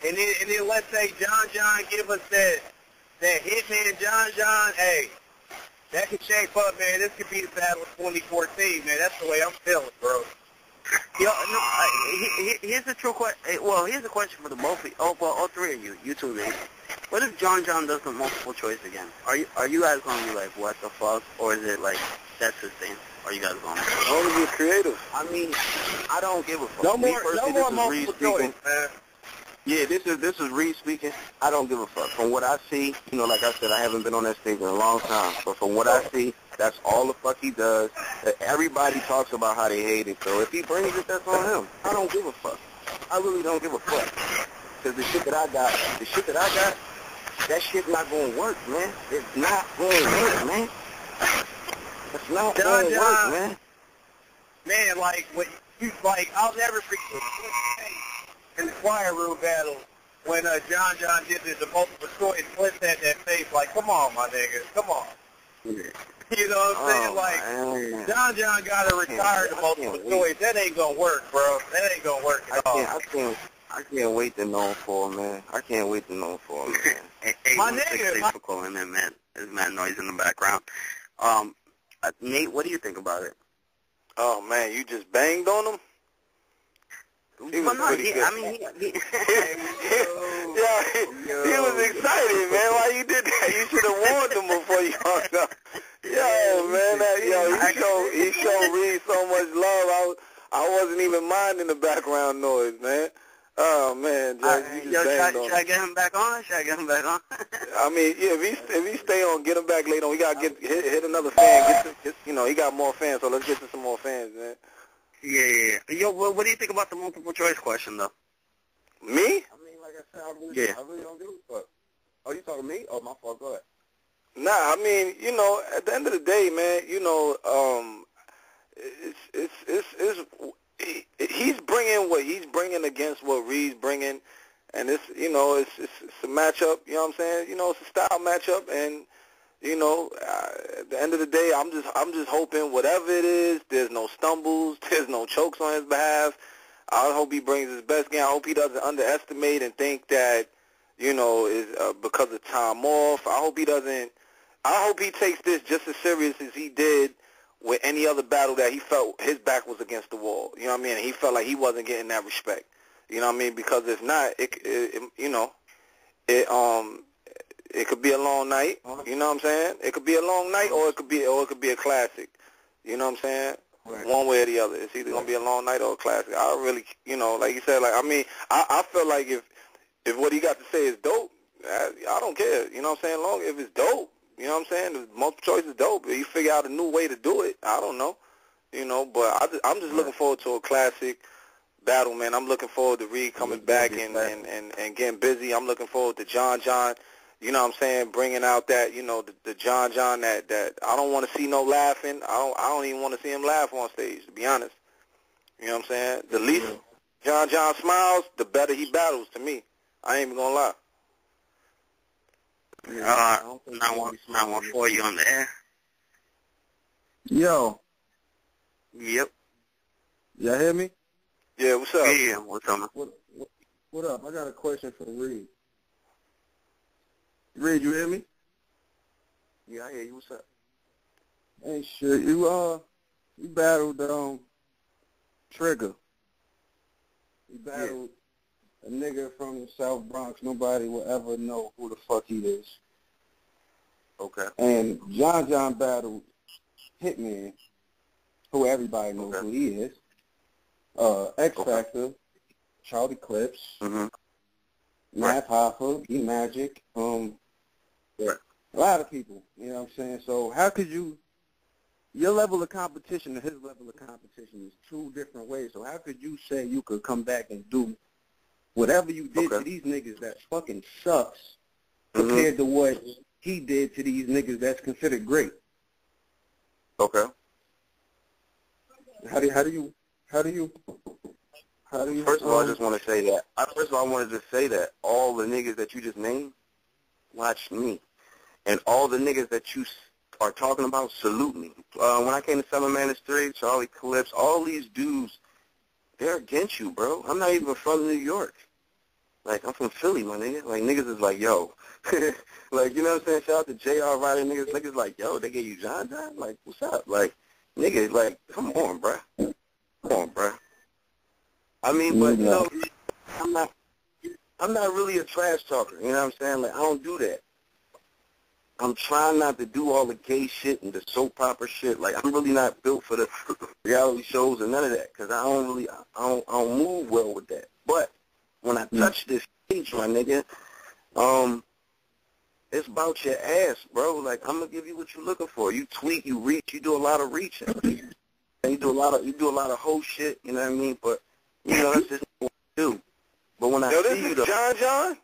and then let's say John give us that Hitman John, hey, that could shape up, man. This could be the battle of 2014, man. That's the way I'm feeling, bro. Yo, no, here's a true question. Well, here's a question for the both of you. Oh, well, all three of you two, man. What if John does the multiple choice again? Are you guys going to be like, what the fuck? Or is it like, that's his thing? Are you guys going to be only be creative? I mean, I don't give a fuck. No more multiple choice, man. Yeah, this is Reed speaking. I don't give a fuck. From what I see, you know, like I said, I haven't been on that stage in a long time. But from what I see, that's all the fuck he does. Everybody talks about how they hate it. So if he brings it, that's on him. I don't give a fuck. I really don't give a fuck. Because the shit that I got, that shit not going to work, man. It's not going to work, man. It's not going to work, man. Man, like, I'll never forget in the choir room battle when John did the multiple choice, Cliff had that face like, come on, my nigga, come on. You know what I'm saying? Like, man. John got to retire the multiple choice. That ain't going to work, bro. That ain't going to work at all. I can't wait to know him for him, man. I can't wait to know him for him, man. My nigga. Thanks for calling in, man. There's mad noise in the background. Nate, what do you think about it? Oh, man, you just banged on him? He was pretty good. I mean, he was excited, man. Why you did that? You should have warned him before you hung up. Yo, man, he showed Reed so much love. I wasn't even minding the background noise, man. Oh, man, Jack, you just banged on him. Should I get him back on? I mean, yeah, if he stay on, get him back later on. We got to hit another fan. He got more fans, so let's get to some more fans, man. Yeah. Yo, what do you think about the multiple choice question, though? Me? I mean, like I said, I really don't give a fuck. Oh, you talking to me? Oh, my fault. Go ahead. Nah, I mean, at the end of the day, man, he's bringing what he's bringing against what Reed's bringing, and it's a matchup. You know what I'm saying? It's a style matchup, and at the end of the day, I'm just hoping whatever it is, there's no stumbles, there's no chokes on his behalf. I hope he brings his best game. I hope he doesn't underestimate and think that is because of time off. I hope he takes this just as serious as he did with any other battle that he felt his back was against the wall. You know what I mean? And he felt like he wasn't getting that respect. You know what I mean? Because if not, it could be a long night. You know what I'm saying? It could be a long night, or it could be a classic. You know what I'm saying? Right. One way or the other. It's either gonna be a long night or a classic. I really, like you said, I feel like if what he got to say is dope, I don't care. You know what I'm saying? Long if it's dope. You know what I'm saying? The multiple choice is dope. If you figure out a new way to do it, I don't know. But I'm just looking forward to a classic battle, man. I'm looking forward to Reed coming back and getting busy. I'm looking forward to John. You know what I'm saying? Bringing out that, the John that I don't want to see no laughing. I don't even want to see him laugh on stage, to be honest. You know what I'm saying? The least John smiles, the better he battles to me. I ain't even going to lie. 914, you on the air? Yo. Yep. Y'all hear me? Yeah, what's up? Yeah, what's up, man? What up? I got a question for Reed. Reed, you hear me? Yeah, I hear you. What's up? Hey, shit, you battled Trigger. He battled a nigga from the South Bronx. Nobody will ever know who the fuck he is. Okay. And John battled Hitman, who everybody knows who he is. X Factor, Charlie Clips, Math Hoffa, E Magic, a lot of people. You know what I'm saying? So how could you? Your level of competition and his level of competition is two different ways. So how could you say you could come back and do whatever you did to these niggas that fucking sucks compared to what he did to these niggas that's considered great? Okay. How do you? First of all, I just want to say that. First of all, I wanted to say that all the niggas that you just named watched me, and all the niggas that you are talking about salute me. When I came to 7 Man 3, Charlie Clips, all these dudes, they're against you, bro. I'm not even from New York. Like, I'm from Philly, my nigga. Like, niggas is like, yo. Like, you know what I'm saying? Shout out to J.R. Ryder niggas. Niggas like, yo, they gave you John? Like, what's up? Like, nigga, like, come on, bro. Come on, bro. I mean, but, you know, I'm not really a trash talker. You know what I'm saying? Like, I don't do that. I'm trying not to do all the gay shit and the soap opera shit. Like, I'm really not built for the reality shows and none of that, because I don't move well with that. But when I touch this stage, my nigga, it's about your ass, bro. Like, I'm gonna give you what you're looking for. You tweet, you reach, you do a lot of reaching, and you do a lot of whole shit. You know what I mean? But you know, that's just what I do. But when I see you, though, John.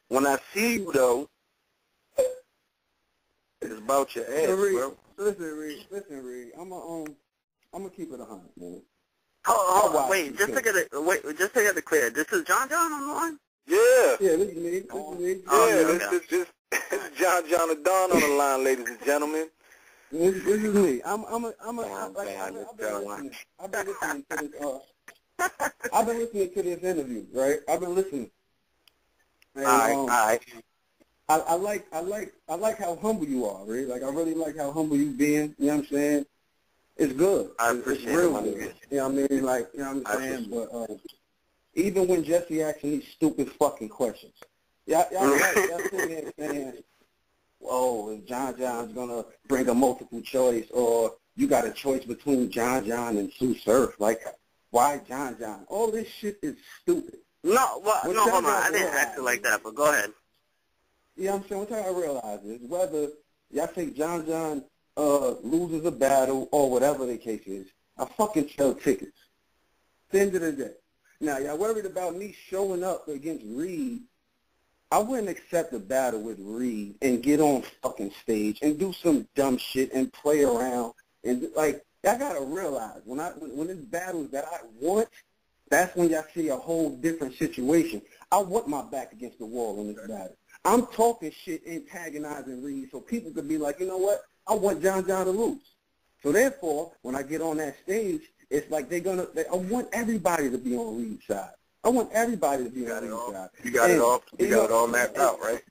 When I see you, though, it's about your ass, bro. Listen, Reed. I'm gonna keep it 100, man. Wait, just to get it clear, this is John on the line? Yeah. Yeah, this is me. This is John the Don on the line, ladies and gentlemen. This is me. I've been listening to this interview, right? I've been listening. And, all right. I like how humble you are, right? Like, I really like how humble you being. You know what I'm saying? It's good. I appreciate it's real it. good. You know what I mean? Like, you know what I'm saying? But even when Jesse asking these stupid fucking questions, y'all sitting there saying, "Oh, is John's gonna bring a multiple choice, or you got a choice between John and Sue Surf? Like, why John? All this shit is stupid." No, hold on. I didn't ask it like that, but go ahead. Yeah, I'm saying, what I realize is whether y'all think John loses a battle or whatever the case is, I fucking sell tickets. At the end of the day. Now, y'all worried about me showing up against Reed. I wouldn't accept a battle with Reed and get on fucking stage and do some dumb shit and play around. And, like, y'all got to realize, when it's battles that I want, that's when y'all see a whole different situation. I want my back against the wall in this battle. I'm talking shit, antagonizing Reed, so people could be like, you know what? I want John to lose. So therefore, when I get on that stage, it's like I want everybody to be on Reed's side. I want everybody to be on Reed's side. You got it all mapped out, right?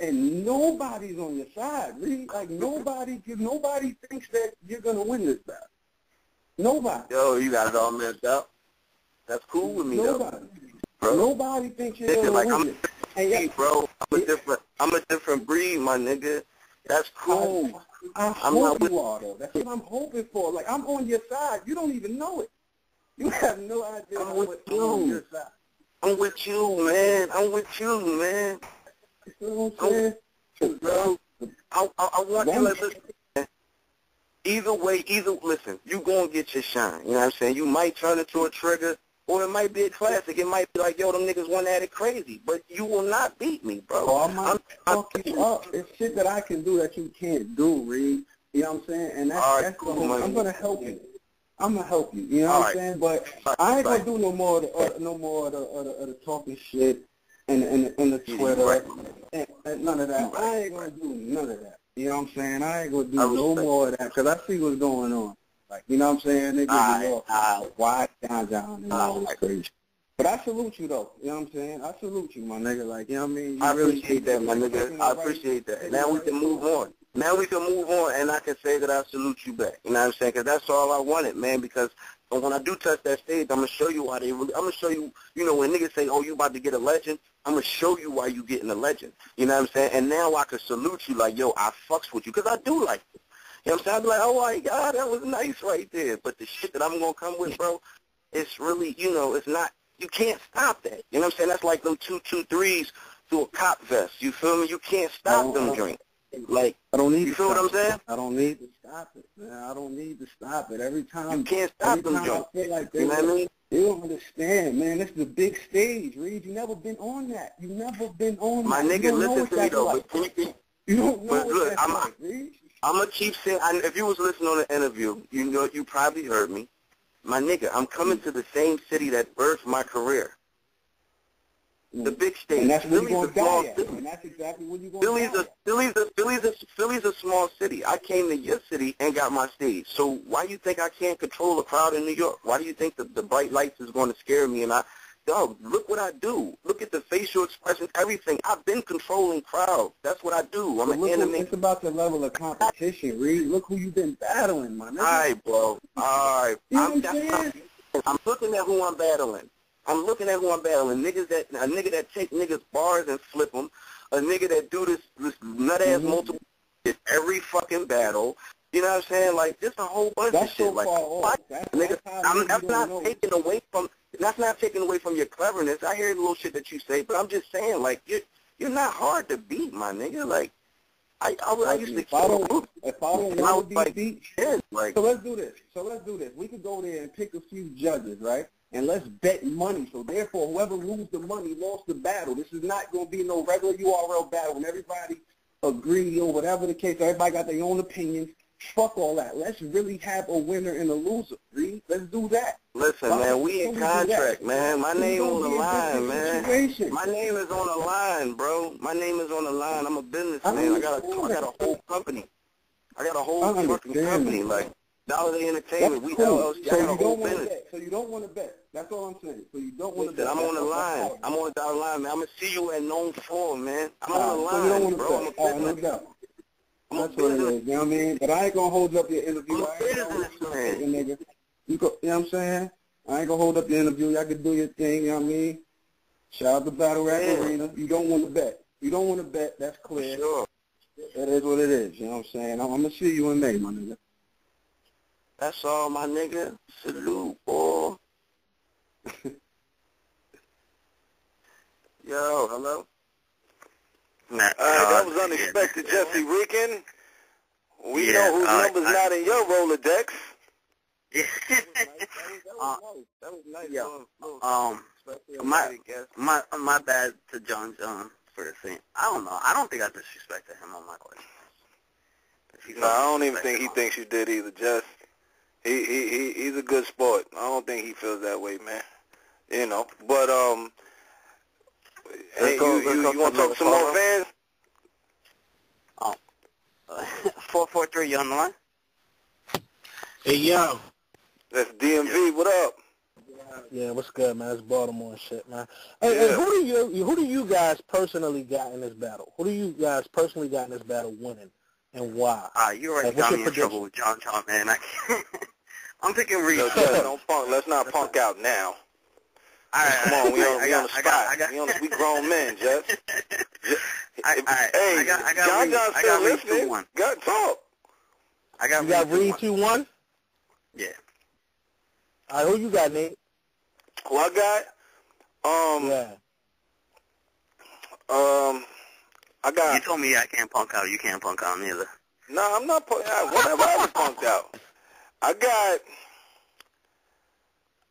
And nobody's on your side, Reed. Like, nobody thinks that you're going to win this battle. Nobody. Yo, you got it all mapped out. That's cool with me, though. Bro. Nobody thinks you're going to win this. Hey, bro, I'm a different breed, my nigga. That's cool. I hope you are, though. That's what I'm hoping for. Like, I'm on your side. You don't even know it. You have no idea I'm on your side. I'm with you, man. You know what I'm saying? Bro, I want you to listen. Either way, listen, you going to get your shine. You know what I'm saying? You might turn into a trigger, or it might be a classic. It might be like, yo, them niggas went at it crazy. But you will not beat me, bro. Oh, I might fuck you up. It's shit that I can do that you can't do, Reed. You know what I'm saying? And that's cool, I'm going to help you. I'm going to help you. You know what I'm saying? But I ain't going to do no more of the talking shit and the Twitter and none of that. I ain't going to do none of that. You know what I'm saying? I ain't going to do no more of that because I see what's going on. Like, you know what I'm saying? Niggas why John and all this crazy. But I salute you, though. You know what I'm saying? I salute you, my nigga. Like, you know what I mean? I appreciate that, my nigga. I appreciate that. Now we can move on. And I can say that I salute you back. You know what I'm saying? Because that's all I wanted, man, because And when I do touch that stage, I'm gonna show you why they really. I'm gonna show you. You know, when niggas say, "Oh, you about to get a legend," I'm gonna show you why you getting a legend. You know what I'm saying? And now I can salute you like, "Yo, I fucks with you," because I do like it. You know what I'm saying? I be like, "Oh my God, that was nice right there." But the shit that I'm gonna come with, bro, it's really, you know, it's not. You can't stop that. You know what I'm saying? That's like them 223s through a cop vest. You feel me? You can't stop them drinks. Like, I don't need you to feel stop what I'm saying? it. I don't need to stop it, man. I don't need to stop it. Every time, You can't stop them I joints. feel like You know what I mean? they don't understand, man. This is a big stage, Reed. You never been on that. You never been on My that. nigga, You don't know listen what to me that's though. like. You don't know But what look, that's like, Reed. I'm gonna keep saying. If you was listening on the interview, you know, you probably heard me. My nigga, I'm coming to the same city that birthed my career. The big stage. And that's where Philly's you're a going to small die at. city. And that's exactly where you're going to die at. Philly's a small city. I came to your city and got my stage. So why do you think I can't control a crowd in New York? Why do you think the bright lights is going to scare me? And dog, look what I do. Look at the facial expressions, everything. I've been controlling crowds. That's what I do. I'm an anime. It's about the level of competition, Reed. Look who you've been battling, my nigga. All right, bro. All right. You know what I'm saying? I'm looking at who I'm battling. A nigga that take niggas bars and flip them. A nigga that do this nut-ass multiple shit every fucking battle. You know what I'm saying? Like, just a whole bunch of shit. So like, far off. That's not taking away from your cleverness. I hear the little shit that you say, but I'm just saying, like, you're not hard to beat, my nigga. Like, I used to. If I don't want to be beat, so let's do this. We could go there and pick a few judges, right? And let's bet money. So therefore, whoever loses the money lost the battle. This is not going to be no regular URL battle and everybody agree or whatever the case. Everybody got their own opinions. Fuck all that. Let's really have a winner and a loser. Reed. Let's do that. Listen, man, we in contract, man. My name on the line, man. My name is on the line, bro. My name is on the line. I'm a businessman. I got a whole company. I got a whole fucking company, like Dollaz Entertainment. We LLC. I got a whole business. So you don't want to bet. That's all I'm saying. So you don't want to bet. I'm on the line. I'm on the dollar line, man. I'm gonna see you at NOME 4, man. I'm on the line, bro. No doubt. That's what it is, you know what I mean? But I ain't going to hold up your interview. You know what I'm saying? I ain't going to hold up your interview. Y'all can do your thing, you know what I mean? Shout out to Battle Rap Arena. You don't want to bet. That's clear. Sure. That is what it is, you know what I'm saying? I'm going to see you in May, my nigga. That's all, my nigga. Salute, boy. Yo, hello? That was unexpected, Jesse Rican. We know whose number's not in your Rolodex. Yeah. That was nice. My bad to John for the thing. I don't know. I don't think I disrespected him on my question. No, I don't even think he thinks you did either, Jess. He's a good sport. I don't think he feels that way, man. You know, but hey, you want to talk to some more fans? 443, you on the line? Hey, yo. That's DMV. What up? Yeah, what's good, man? It's Baltimore and shit, man. Hey, who do you guys personally got in this battle? Who do you guys personally got in this battle winning, and why? You already got me in trouble with John, man. I can't. I'm picking Reed. Don't punk. Let's not punk out now. All right, come on, we on the spot. We grown men, Jess. Hey, John still listening. Got talk. You got Reed 2-1? Yeah. All right, who you got, Nate? Who I got? I got. You told me I can't punk out. You can't punk out neither. No, I'm not punking out. Whatever I was punked out.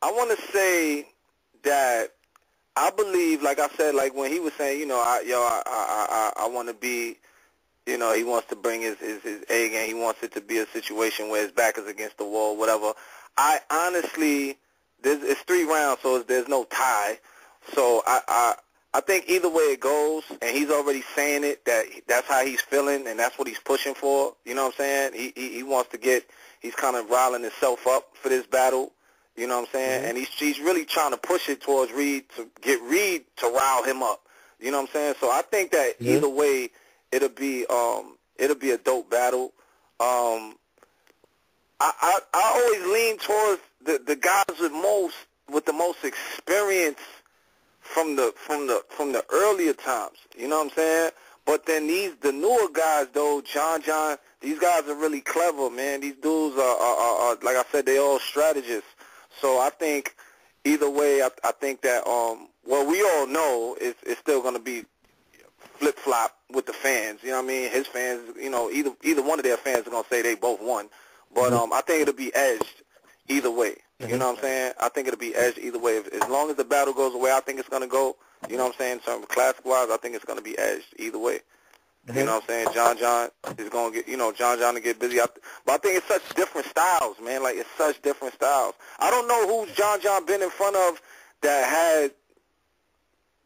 I want to say that I believe, like I said, like when he was saying, you know, I want to be, you know, he wants to bring his A game. He wants it to be a situation where his back is against the wall, whatever. I honestly, it's 3 rounds, so there's no tie. So I think either way it goes, and he's already saying it, that's how he's feeling, and that's what he's pushing for. You know what I'm saying? He wants to he's kind of riling himself up for this battle. You know what I'm saying? And he's really trying to push it towards Reed to get Reed to rile him up. You know what I'm saying? So I think that either way, it'll be a dope battle. I always lean towards the guys with the most experience from the earlier times. You know what I'm saying? But then the newer guys though, John, these guys are really clever, man. These dudes are like I said, they all strategists. So I think either way, I think that well, we all know it's still going to be flip-flop with the fans. You know what I mean? His fans, you know, either one of their fans are going to say they both won. But I think it'll be edged either way. You know what I'm saying? I think it'll be edged either way. As long as the battle goes away, I think it's going to go. You know what I'm saying? In terms of classic-wise, I think it's going to be edged either way. You know what I'm saying? John is going to get, you know, John to get busy. But I think it's such different styles, man. Like, it's such different styles. I don't know who's John been in front of that had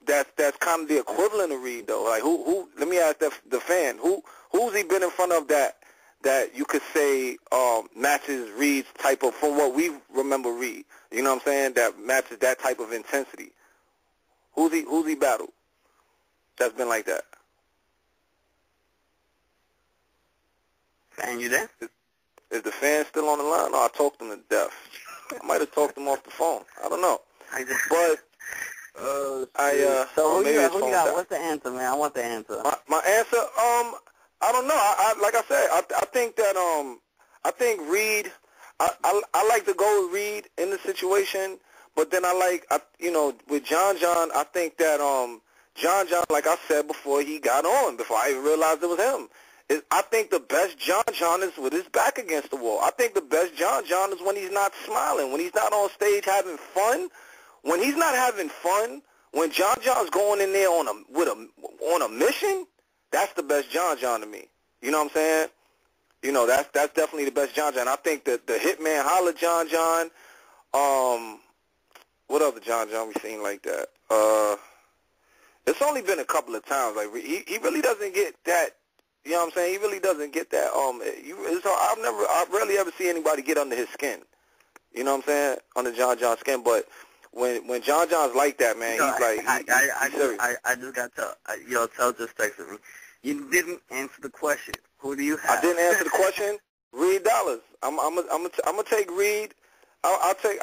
that's kind of the equivalent of Reed, though. Like, who? Let me ask the fan. Who's he been in front of that you could say matches Reed's type of, from what we remember Reed, you know what I'm saying, that matches that type of intensity? Who's he battled that's been like that? Fan, you there? Is the fan still on the line? No, I talked him to death. I might have talked him off the phone. I don't know. But so who you got? What's the answer, man? I want the answer. My answer, I don't know. I like I said, I think that I think Reed. I like to go with Reed in the situation, but then you know, with John, I think that John, like I said before, he got on before I even realized it was him. I think the best John is with his back against the wall. I think the best John is when he's not smiling, when he's not on stage having fun. When he's not having fun, when John's going in there on a mission, that's the best John to me. You know what I'm saying? You know, that's definitely the best John. I think that the Hitman Holla John, what other John we seen like that? It's only been a couple of times. Like he really doesn't get that. You know what I'm saying? He really doesn't get that. I rarely ever see anybody get under his skin. You know what I'm saying? Under John's skin, but when John's like that, man, he's like, I just got to tell just texted me. You didn't answer the question. Who do you have? I didn't answer the question. Reed Dollaz. I'm gonna take Reed. I'll take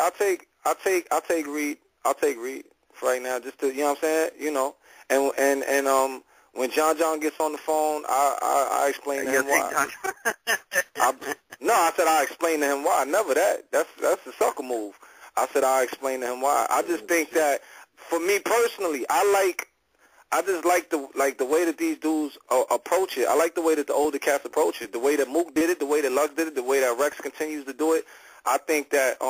Reed. I'll take Reed for right now, just to, you know what I'm saying? You know, and when John gets on the phone, I explain to him why. I said I explain to him why. Never that. That's the sucker move. I said I explain to him why. I just think that, for me personally, I just like the way that these dudes approach it. I like the way that the older cats approach it. The way that Mook did it, the way that Lux did it, the way that Rex continues to do it. I think that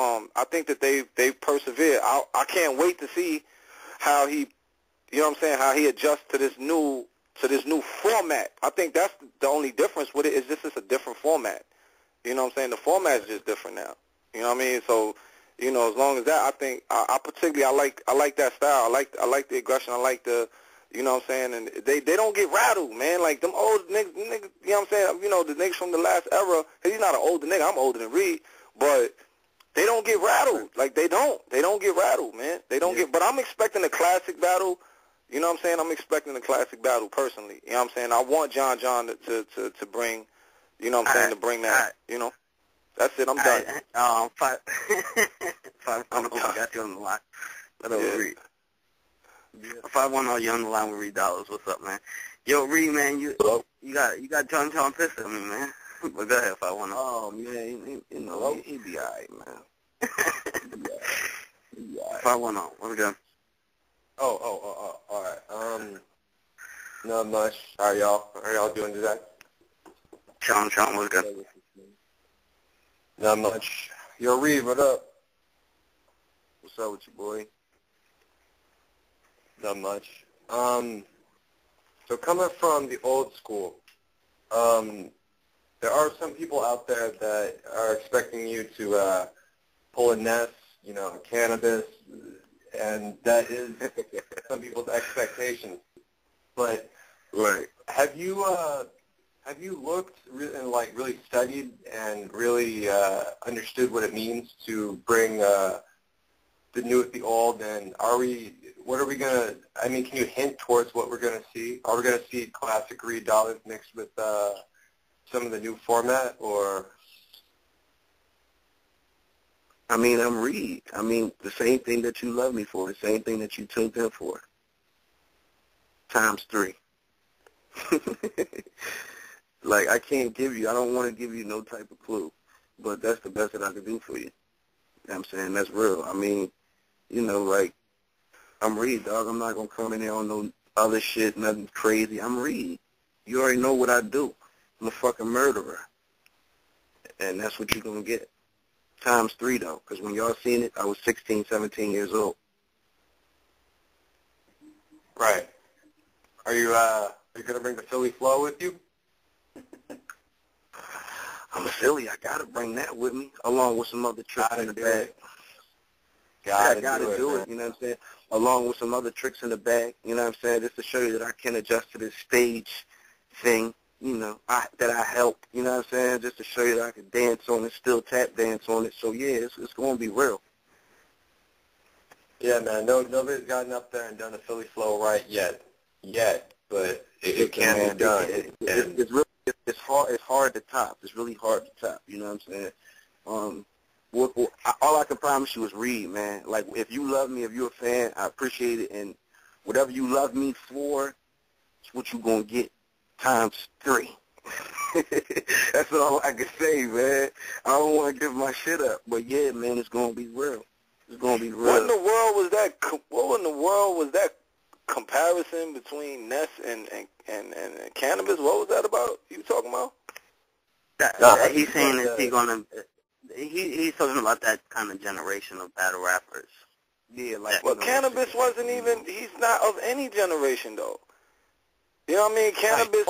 they persevere. I can't wait to see how he, you know what I'm saying, how he adjusts to this new format. I think that's the only difference with it, is this is a different format. You know what I'm saying? The format is just different now. You know what I mean? So, you know, as long as that, I think I particularly I like that style. I like the aggression. I like the, you know what I'm saying? And they don't get rattled, man. Like them old niggas, you know what I'm saying? You know, the niggas from the last era. He's not an older nigga. I'm older than Reed, but they don't get rattled. Like they don't get rattled, man. They don't get. But I'm expecting a classic battle. You know what I'm saying? I'm expecting a classic battle personally. You know what I'm saying? I want John to bring, you know what I'm saying, to bring that, you know. That's it. I'm done. I got you on the line. Let over Reed. 510, you on the line with Reed Dollaz. What's up, man? Yo, Reed, man, you got John pissed at me, man. But go ahead, 510. Oh man, you know, he be alright, man. He be alright. 510, what we doing? Oh, all right. Not much. How are y'all doing today? Sean, what's good? Not much. Yo, Reed, what up? What's up with you, boy? Not much. So coming from the old school, there are some people out there that are expecting you to pull a Ness, you know, cannabis, and that is some people's expectations. But right. Have you looked and really studied and really understood what it means to bring the new with the old? And what are we gonna? I mean, can you hint towards what we're gonna see? Are we gonna see classic Reed Dollaz mixed with some of the new format, or? I mean, I'm Reed. I mean, the same thing that you love me for, the same thing that you tuned in for, times 3. Like, I can't give you, I don't want to give you no type of clue, but that's the best that I can do for you. You know what I'm saying? That's real. I mean, you know, like, I'm Reed, dog. I'm not going to come in there on no other shit, nothing crazy. I'm Reed. You already know what I do. I'm a fucking murderer. And that's what you're going to get. Times 3, though, because when y'all seen it, I was 16, 17 years old. Right. Are you going to bring the Philly flow with you? I'm a Philly. I got to bring that with me, along with some other tricks in the bag. I gotta do it, you know what I'm saying? Along with some other tricks in the bag, you know what I'm saying? Just to show you that I can adjust to this stage thing, you know, that I help, you know what I'm saying? Just to show you that I can dance on it, still tap dance on it. So, yeah, it's going to be real. Yeah, man. Nobody's gotten up there and done a Philly flow right yet, but it can be done. It's really, it's hard to top. It's really hard to top, you know what I'm saying? All I can promise you is Reed, man. Like, if you love me, if you're a fan, I appreciate it. And whatever you love me for, it's what you're going to get times 3. That's all I can say, man. I don't want to give my shit up. But, yeah, man, it's going to be real. It's going to be real. What in the world was that comparison between Ness and cannabis? What was that about? You talking about? He's saying is he going to... He's talking about that kind of generation of battle rappers. Yeah, like... Well, cannabis wasn't even... He's not of any generation, though. You know what I mean? Cannabis...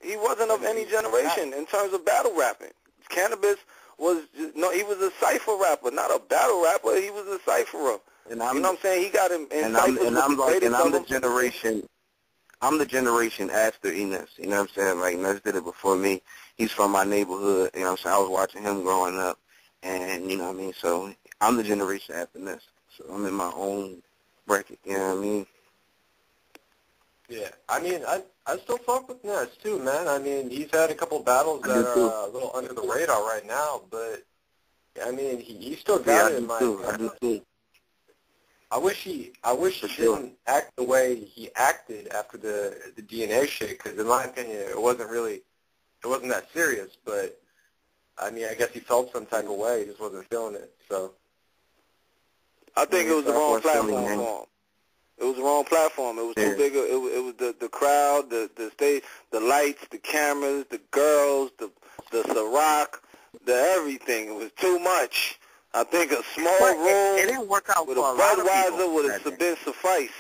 He wasn't of any generation in terms of battle rapping. Cannabis was... No, he was a cipher rapper, not a battle rapper. He was a cipherer. You know what I'm saying? He got him in ciphers with the greatest I'm the generation after Enes. You know what I'm saying? Like, Ness did it before me. He's from my neighborhood. You know what I'm saying? I was watching him growing up. And, you know what I mean? So, I'm the generation after Ness. So, I'm in my own bracket. You know what I mean? Yeah. I mean, I still fuck with Ness, too, man. I mean, he's had a couple battles that are a little under the radar right now. But, I mean, he still got it in my opinion. I do, too. I wish he didn't act the way he acted after the DNA shit, because in my opinion, it wasn't that serious. But I mean, I guess he felt some type of way, he just wasn't feeling it. So I think it was the wrong platform for him. It was the wrong platform. It was too big. It was the crowd, the stage, the lights, the cameras, the girls, the Ciroc, the everything. It was too much. I think a small room it didn't work out with for a a lot of Budweiser people would have been suffice.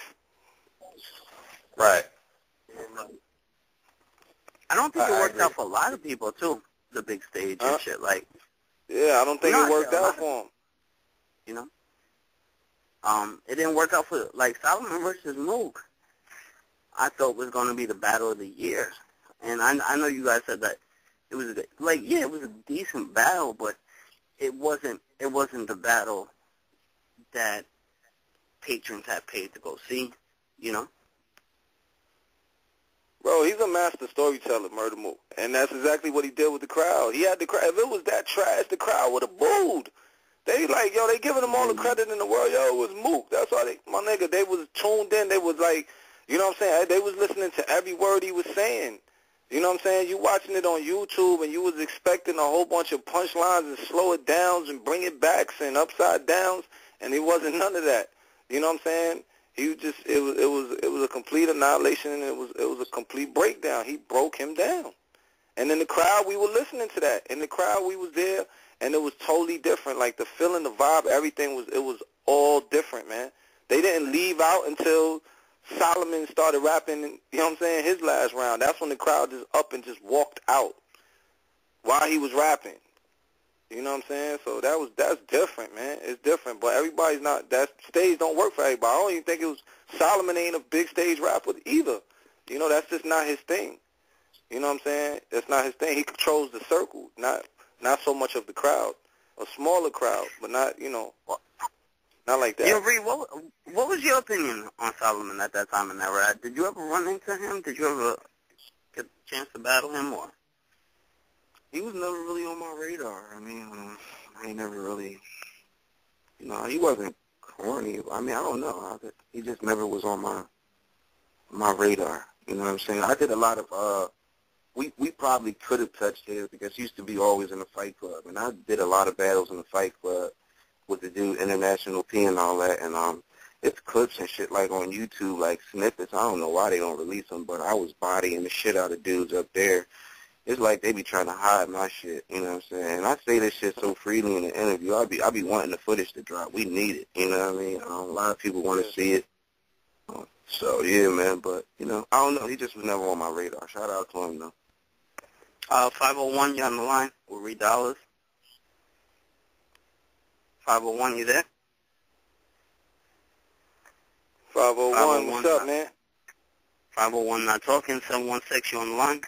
right. I don't think it worked out for a lot of people too. The big stage and shit, like. Yeah, I don't think it worked out for him. You know. It didn't work out for like Solomon versus Mook. I thought was going to be the battle of the year, and I know you guys said that it was it was a decent battle, but it wasn't the battle that patrons had paid to go see, you know? Bro, he's a master storyteller, Murder Mook, and that's exactly what he did with the crowd. He had the crowd. If it was that trash, the crowd would have booed. They they giving him all the credit in the world. Yo, it was Mook. That's why my nigga, they was tuned in. They was like, you know what I'm saying? They was listening to every word he was saying. You know what I'm saying? You watching it on YouTube, and you was expecting a whole bunch of punchlines and slow it downs and bring it backs and upside downs, and it wasn't none of that. You know what I'm saying? He just it was a complete annihilation, and it was a complete breakdown. He broke him down, and in the crowd we were listening to that. In the crowd we was there, and it was totally different. Like the feeling, the vibe, everything was all different, man. They didn't leave out until Solomon started rapping, you know what I'm saying, his last round. That's when the crowd just up and just walked out while he was rapping. You know what I'm saying? So that's different, man. It's different. But everybody's not, that stage don't work for everybody. I don't even think it was, Solomon ain't a big stage rapper either. You know, that's just not his thing. You know what I'm saying? That's not his thing. He controls the circle, not so much of the crowd. A smaller crowd, but not, you know, not like that. Yeah, Reed, what was your opinion on Solomon at that time in that ride? Did you ever run into him? Did you ever get a chance to battle him? Or he was never really on my radar. I mean, I ain't never really No, he wasn't corny. I mean, I don't know. He just never was on my radar. You know what I'm saying? I did a lot of we probably could have touched his because he used to be always in the Fight Club, and I did a lot of battles in the Fight Club with the dude International P and all that, and it's clips and shit like on YouTube, like snippets. I don't know why they don't release them, but I was bodying the shit out of dudes up there. It's like they be trying to hide my shit, you know what I'm saying? And I say this shit so freely in the interview. I be wanting the footage to drop. We need it, you know what I mean? A lot of people want to see it. So, yeah, man, but, you know, I don't know. He just was never on my radar. Shout out to him, though. 501, you're on the line. We'll read Dollaz. 501, you there? 501, what's up, man? 501, not talking. 716, you on the line?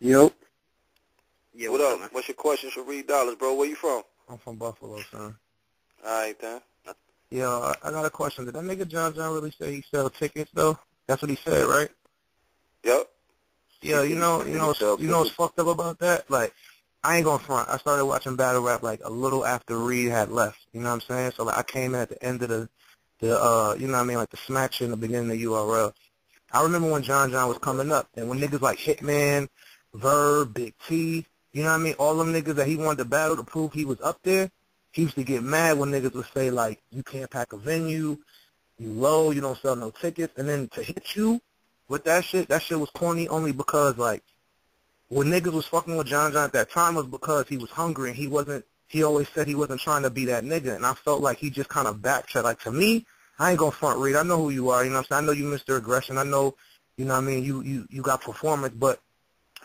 Yo. Yeah, what up? Man? What's your question for Reed Dollaz, bro? Where you from? I'm from Buffalo, son. All right, then. Yeah, I got a question. Did that nigga John really say he sell tickets, though? That's what he said, right? Yep. Yeah, you know what's fucked up about that? Like, I ain't gonna front. I started watching battle rap like a little after Reed had left. You know what I'm saying? So like, I came in at the end of the you know what I mean, like the smack shit in the beginning of URL. I remember when John was coming up, and when niggas like Hitman, Verb, Big T, you know what I mean, all them niggas that he wanted to battle to prove he was up there, he used to get mad when niggas would say, like, you can't pack a venue, you low, you don't sell no tickets, and then to hit you with that shit was corny only because, like, when niggas was fucking with John at that time was because he was hungry and he always said he wasn't trying to be that nigga, and I felt like he just kind of backtracked. Like, to me, I ain't gonna front Reed. I know who you are, you know what I'm saying? I know you Mr. Aggression. I know, you know what I mean, you got performance, but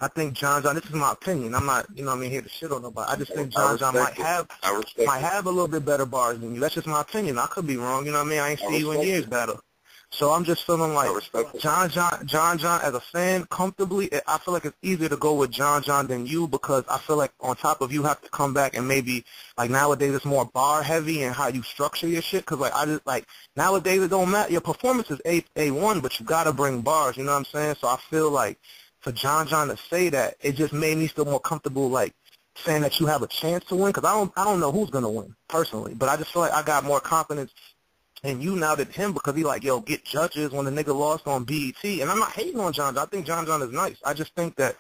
I think John, this is my opinion. I'm not, you know what I mean, here to shit on nobody. I just think John might have a little bit better bars than you. That's just my opinion. I could be wrong, you know what I mean? I ain't see you in years battle. So I'm just feeling like John as a fan, comfortably, I feel like it's easier to go with John than you because I feel like on top of you have to come back and maybe, like nowadays it's more bar heavy and how you structure your shit because like I just like nowadays it don't matter. Your performance is A1, but you got to bring bars, you know what I'm saying? So I feel like for John to say that, it just made me feel more comfortable like saying that you have a chance to win because I don't know who's going to win personally, but I just feel like I got more confidence and you now than him because he like, yo, get judges when the nigga lost on BET. And I'm not hating on John. I think John is nice. I just think that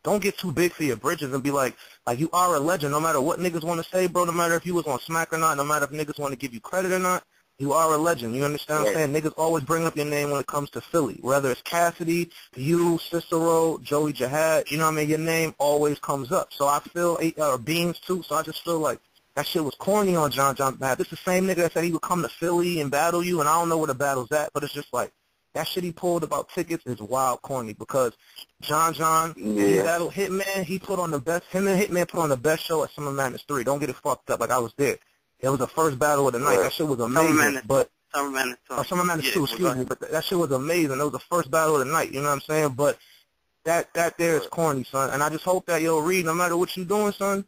don't get too big for your bridges and be like you are a legend no matter what niggas want to say, bro, no matter if you was on Smack or not, no matter if niggas want to give you credit or not, you are a legend. You understand what I'm saying? Niggas always bring up your name when it comes to Philly, whether it's Cassidy, you, Cicero, Joey Jihad, you know what I mean? Your name always comes up. So I feel, Beans too, so I just feel like that shit was corny on John. This is the same nigga that said he would come to Philly and battle you, and I don't know where the battle's at, but it's just like, that shit he pulled about tickets is wild corny because John, he battled Hitman, him and Hitman put on the best show at Summer Madness 3. Don't get it fucked up, like I was there. It was the first battle of the night. That shit was amazing. Summer Madness 2, excuse me, but that shit was amazing. It was the first battle of the night, you know what I'm saying? But that there is corny, son. And I just hope that, yo, Reed, no matter what you doing, son,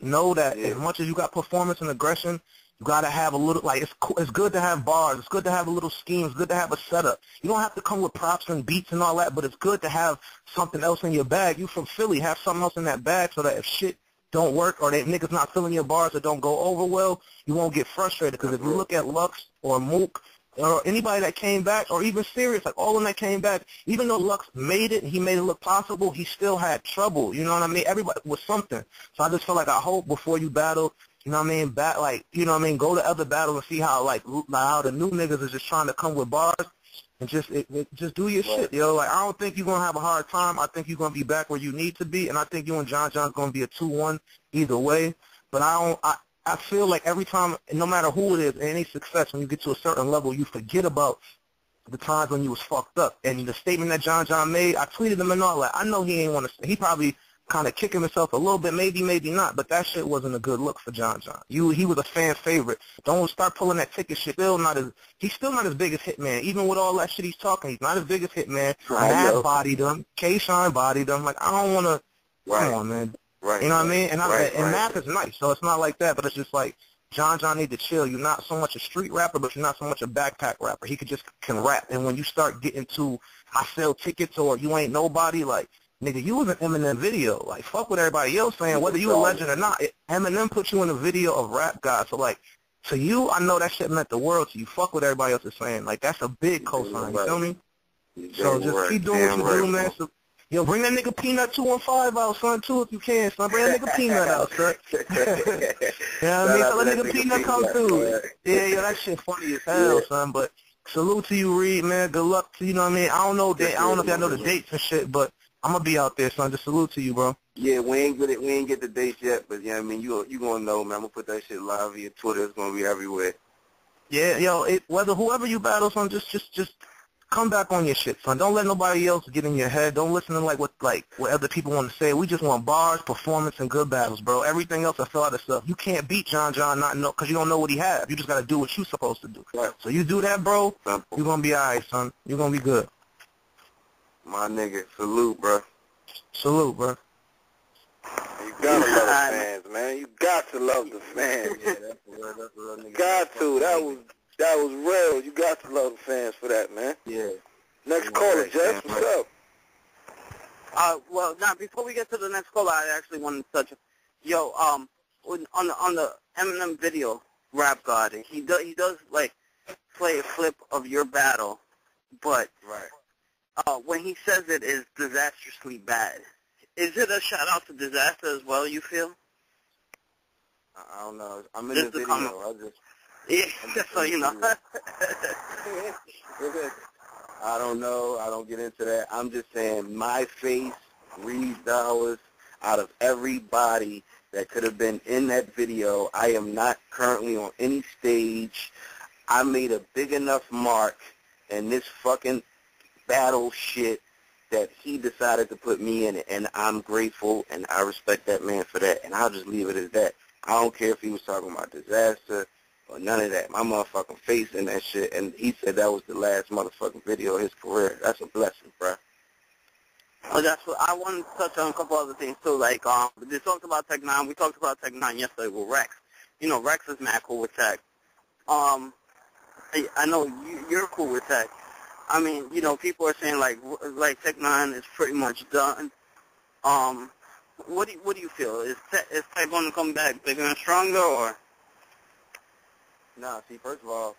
know that as much as you got performance and aggression, you got to have a little, like, it's good to have bars. It's good to have a little scheme. It's good to have a setup. You don't have to come with props and beats and all that, but it's good to have something else in your bag. You from Philly, have something else in that bag so that if shit don't work or that niggas not filling your bars or don't go over well, you won't get frustrated. Because if you look at Lux or Mook or anybody that came back or even Sirius, like all of them that came back, even though Lux made it, he made it look possible, he still had trouble. You know what I mean? Everybody was something. So I just feel like I hope before you battle, you know what I mean, you know what I mean, go to other battles and see how how the new niggas is just trying to come with bars. And just do your shit, yo. Like, I don't think you're going to have a hard time. I think you're going to be back where you need to be. And I think you and John's going to be a 2-1 either way. But I feel like every time, no matter who it is, any success, when you get to a certain level, you forget about the times when you was fucked up. And the statement that John made, I tweeted him and all that. I know he ain't want to, he probably kind of kicking himself a little bit, maybe not, but that shit wasn't a good look for John. He was a fan favorite. Don't start pulling that ticket shit. He's still not as big as Hitman. Even with all that shit he's talking, he's not as big as Hitman. Matt bodied him. K-Shine bodied him. Like, I don't want to, come on, man. You know what I mean? And Matt is nice, so it's not like that, but it's just like, John need to chill. You're not so much a street rapper, but you're not so much a backpack rapper. He can rap. And when you start getting to, I sell tickets or you ain't nobody, like, nigga, you was an Eminem video. Like, fuck what everybody else saying, whether you a legend or not. Eminem put you in a video of rap guys. So, like, to you, I know that shit meant the world to you. Fuck what everybody else is saying. Like, that's a big cosign, you feel me? So just keep doing what you do, man. So, yo, bring that nigga Peanut 215 out, son, too, if you can, son. Bring that nigga Peanut out, son. You know what I mean? So let nigga Peanut come through. Yeah, yo, that shit funny as hell, son. But salute to you, Reed, man. Good luck to you, know what I mean? I don't know if y'all know the dates and shit, but I'm gonna be out there, son. Just salute to you, bro. Yeah, we ain't get the dates yet, but yeah, I mean, you gonna know, man. I'm gonna put that shit live via Twitter. It's gonna be everywhere. Yeah, yo, whether whoever you battle, son, just come back on your shit, son. Don't let nobody else get in your head. Don't listen to what other people want to say. We just want bars, performance, and good battles, bro. Everything else, I feel out of stuff. You can't beat John not know because you don't know what he has. You just gotta do what you supposed to do. Right. So you do that, bro. You gonna be alright, son. You gonna be good. My nigga, salute, bro. Salute, bro. You gotta love the fans, man. You got to love the fans. Yeah, that's real nigga. Got to. That was real. You got to love the fans for that, man. Yeah. Next caller, Jess. What's up? Well, now before we get to the next caller, I actually wanted to touch. Yo, on the Eminem video, Rap God, he does like play a clip of your battle, but when he says it is disastrously bad. Is it a shout out to Disaster as well? You feel? I don't know. I'm in the video. Yeah, so you know. I don't know. I don't get into that. I'm just saying my face, Reed Dollaz, out of everybody that could have been in that video, I am not currently on any stage. I made a big enough mark in this fucking battle shit that he decided to put me in it, and I'm grateful, and I respect that man for that, and I'll just leave it as that. I don't care if he was talking about Disaster or none of that. My motherfucking face in that shit, and he said that was the last motherfucking video of his career. That's a blessing, bruh. Well, that's what I wanted to touch on a couple other things too. Like, we talked about Tech 9. We talked about Tech 9 yesterday with Rex. You know, Rex is mad cool with Tech. I know you're cool with Tech. I mean, you know, people are saying like Tech 9 is pretty much done. What do you feel? Is Tech going to come back bigger and stronger, or? Nah, see, first of all,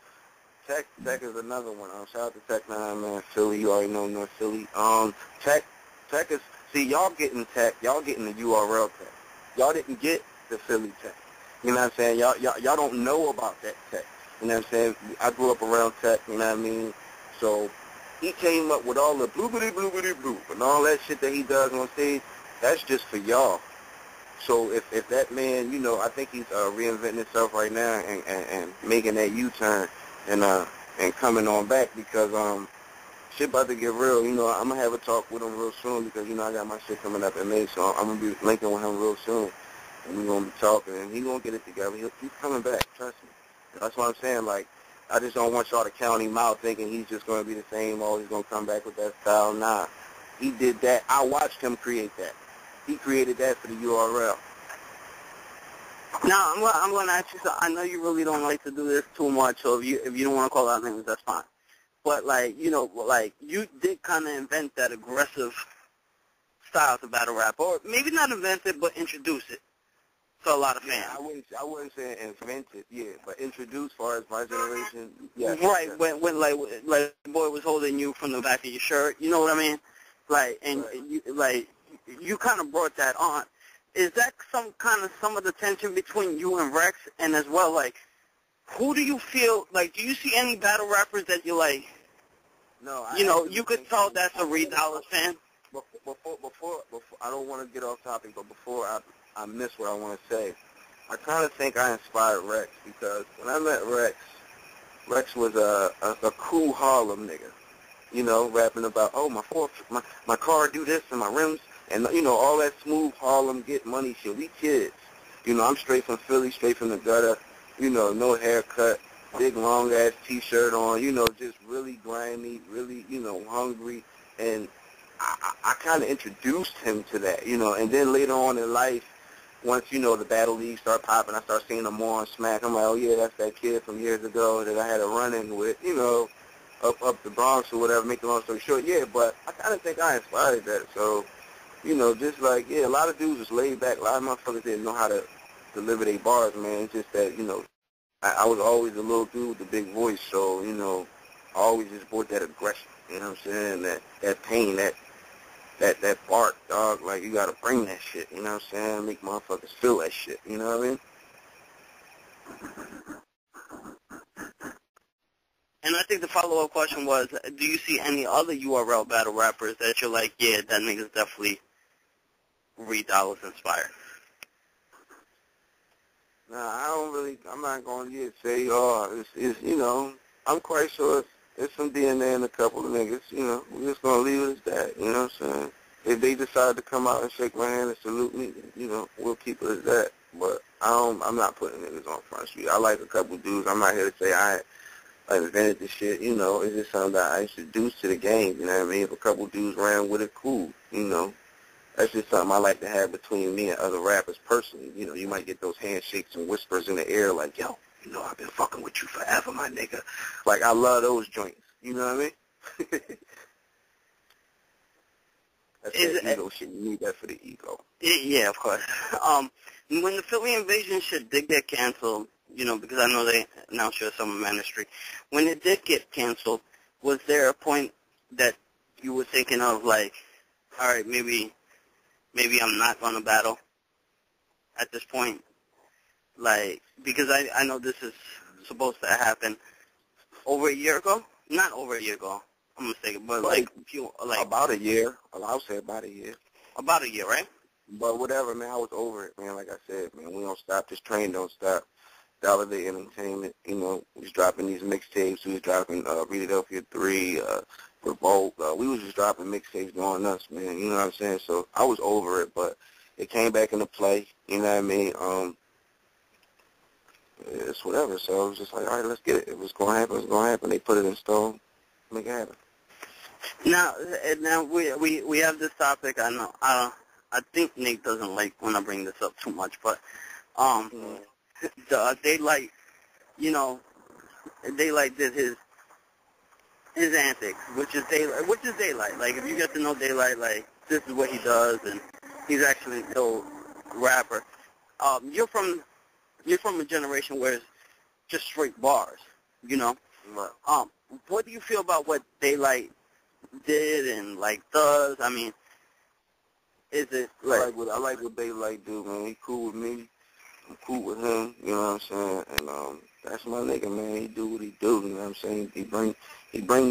Tech is another one. Shout out to Tech 9, man. Philly, you already know North Philly. Tech is, see, y'all getting Tech, y'all getting the URL Tech. Y'all didn't get the Philly Tech. You know what I'm saying? Y'all don't know about that Tech. You know what I'm saying? I grew up around Tech, you know what I mean? So he came up with all the bloopity-bloopity-bloop and all that shit that he does on stage. That's just for y'all. So if that man, you know, I think he's reinventing himself right now and making that U-turn and coming on back because shit about to get real. You know, I'm going to have a talk with him real soon because, you know, I got my shit coming up in May, so I'm going to be linking with him real soon. And we're going to be talking, and he's going to get it together. He's coming back, trust me. That's what I'm saying. Like, I just don't want y'all to count him out thinking he's just going to be the same, he's going to come back with that style. Nah. He did that. I watched him create that. He created that for the URL. Now, I'm going to ask you something. I know you really don't like to do this too much, so if you don't want to call out names, that's fine. But, like, you know, like, you did kind of invent that aggressive style to battle rap. Or maybe not invent it, but introduce it to a lot of fans. Yeah, I wouldn't say invent it, yeah, but introduce as far as my generation, yeah. Right, yeah. when like the boy was holding you from the back of your shirt, you know what I mean? Like, and right. you kind of brought that on. Is that some of the tension between you and Rex, and as well, like, who do you feel, like, do you see any battle rappers that you like? No, you could tell that's a Reed Dollaz fan. Before, I don't want to get off topic, but before I miss what I want to say, I kind of think I inspired Rex because when I met Rex was a cool Harlem nigga, you know, rapping about, my car do this and my rims, and, you know, all that smooth Harlem get money shit. We kids. You know, I'm straight from Philly, straight from the gutter, you know, no haircut, big long-ass T-shirt on, you know, just really grimy, really, you know, hungry, and I kind of introduced him to that, you know, and then later on in life, once, you know, the battle leagues start popping, I start seeing him more on Smack. I'm like, oh, yeah, that's that kid from years ago that I had a run-in with, you know, up the Bronx or whatever, make the long story short. Yeah, but I kind of think I inspired that. So, you know, just like, yeah, a lot of dudes was laid back. A lot of motherfuckers didn't know how to deliver their bars, man. It's just that, you know, I was always a little dude with a big voice, so, you know, I always just brought that aggression, you know what I'm saying, that pain, that bark, dog, like, you gotta bring that shit, you know what I'm saying, make motherfuckers feel that shit, you know what I mean? And I think the follow-up question was, do you see any other URL battle rappers that you're like, yeah, that nigga's definitely Dollaz inspired? Nah, I'm not going to say, it's, you know, I'm quite sure it's some DNA in a couple of niggas, you know. We're just going to leave it as that, you know what I'm saying? If they decide to come out and shake my hand and salute me, you know, we'll keep it as that. But I'm not putting niggas on Front Street. I like a couple dudes. I'm not here to say I invented this shit, you know. It's just something that I introduced to the game, you know what I mean? If a couple dudes ran with it, cool, you know. That's just something I like to have between me and other rappers personally. You know, you might get those handshakes and whispers in the air like, yo, you know, I've been fucking with you forever, my nigga. Like, I love those joints. You know what I mean? That's that ego shit. You need that for the ego. Yeah, of course. When the Philly Invasion shit did get canceled, you know, because I know they announced your summer ministry, when it did get canceled, was there a point that you were thinking of, like, all right, maybe I'm not going to battle at this point? Like, because I know this is supposed to happen over a year ago? Not over a year ago. I'm mistaken, but like about a year. I'll say about a year. About a year, right? But whatever, man, I was over it, man. Like I said, man, we don't stop. This train don't stop. Dollaz Entertainment, you know, we was dropping these mixtapes. We was dropping Philadelphia 3, Revolt. We was just dropping mixtapes going nuts, man. You know what I'm saying? So I was over it, but it came back into play. You know what I mean? It's whatever. So I was just like, all right, let's get it. It was going to happen. It was going to happen. They put it in stone. Make it happen. Now we have this topic. I know. I think Nate doesn't like when I bring this up too much, but Daylight, you know, Daylight did his antics, which is Daylight. Like, if you get to know Daylight, like, this is what he does, and he's actually an ill rapper. You're from a generation where it's just straight bars, you know. Right. What do you feel about what Daylight did and like does? I mean, is it like I like what Daylight do, man. He cool with me. I'm cool with him. You know what I'm saying? And that's my nigga, man. He do what he do. You know what I'm saying? He bring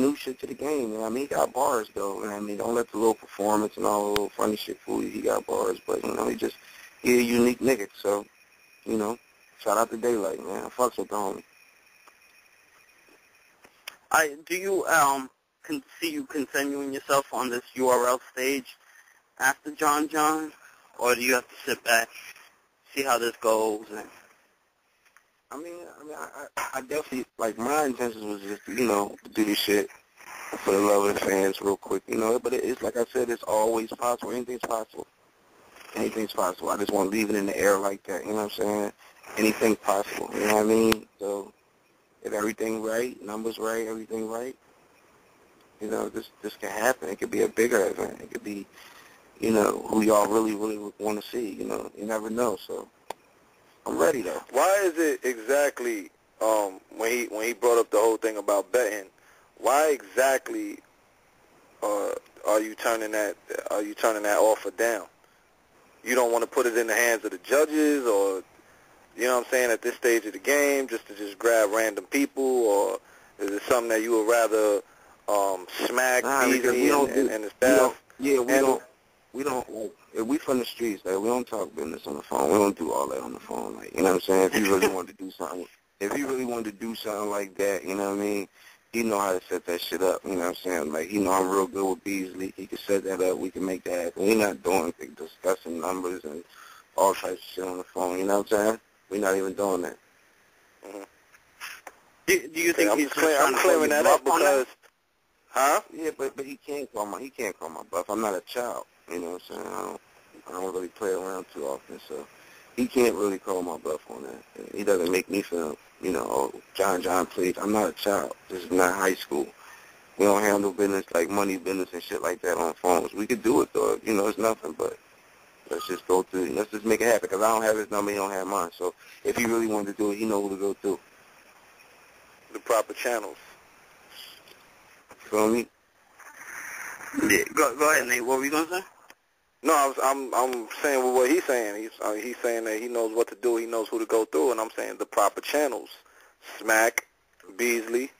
new shit to the game. You know what I mean? He got bars though. You know what I mean? Don't let the little performance and all the little funny shit fool you. He got bars, but you know he a unique nigga. So you know, shout out to Daylight, man. I fucks with the homie. Do you see you continuing yourself on this URL stage after John, or do you have to sit back, see how this goes? And I definitely, like, my intentions was just, you know, to do this shit for the love of the fans real quick, you know. But it's like I said, it's always possible. Anything's possible. Anything's possible. I just want to leave it in the air like that, you know what I'm saying? Anything's possible, you know what I mean? So if everything right, numbers right, everything right, you know, this can happen. It could be a bigger event. It could be, you know, who y'all really, really want to see, you know. You never know, so I'm ready, though. Why is it exactly, when he brought up the whole thing about betting, why exactly are you turning that offer down? You don't want to put it in the hands of the judges, or, you know what I'm saying, at this stage of the game, just to grab random people, or is it something that you would rather smack Beasley and the staff? We don't, like, if we from the streets, like, we don't talk business on the phone. We don't do all that on the phone, like, you know what I'm saying? If you really wanted to do something, like that, you know what I mean, he know how to set that shit up, you know what I'm saying? Like, he know I'm real good with Beasley. He can set that up. We can make that happen. We're not doing discussing numbers and all types of shit on the phone, you know what I'm saying? We're not even doing that. Mm-hmm. Do you think I'm clearing that up because, huh? Yeah, but he can't call my bluff. I'm not a child, you know what I'm saying? I don't really play around too often, so he can't really call my bluff on that. He doesn't make me feel, you know, oh, John, please. I'm not a child. This is not high school. We don't handle business like money business and shit like that on phones. We could do it, though. You know, it's nothing, but let's just go through. Let's just make it happen, because I don't have his number. He don't have mine. So if he really wanted to do it, he know who to go through. The proper channels. Feel me? Yeah, go ahead, Nate. What were you gonna say? No, I'm saying what he's saying. He's saying that he knows what to do. He knows who to go through, and I'm saying the proper channels. Smack, Beasley,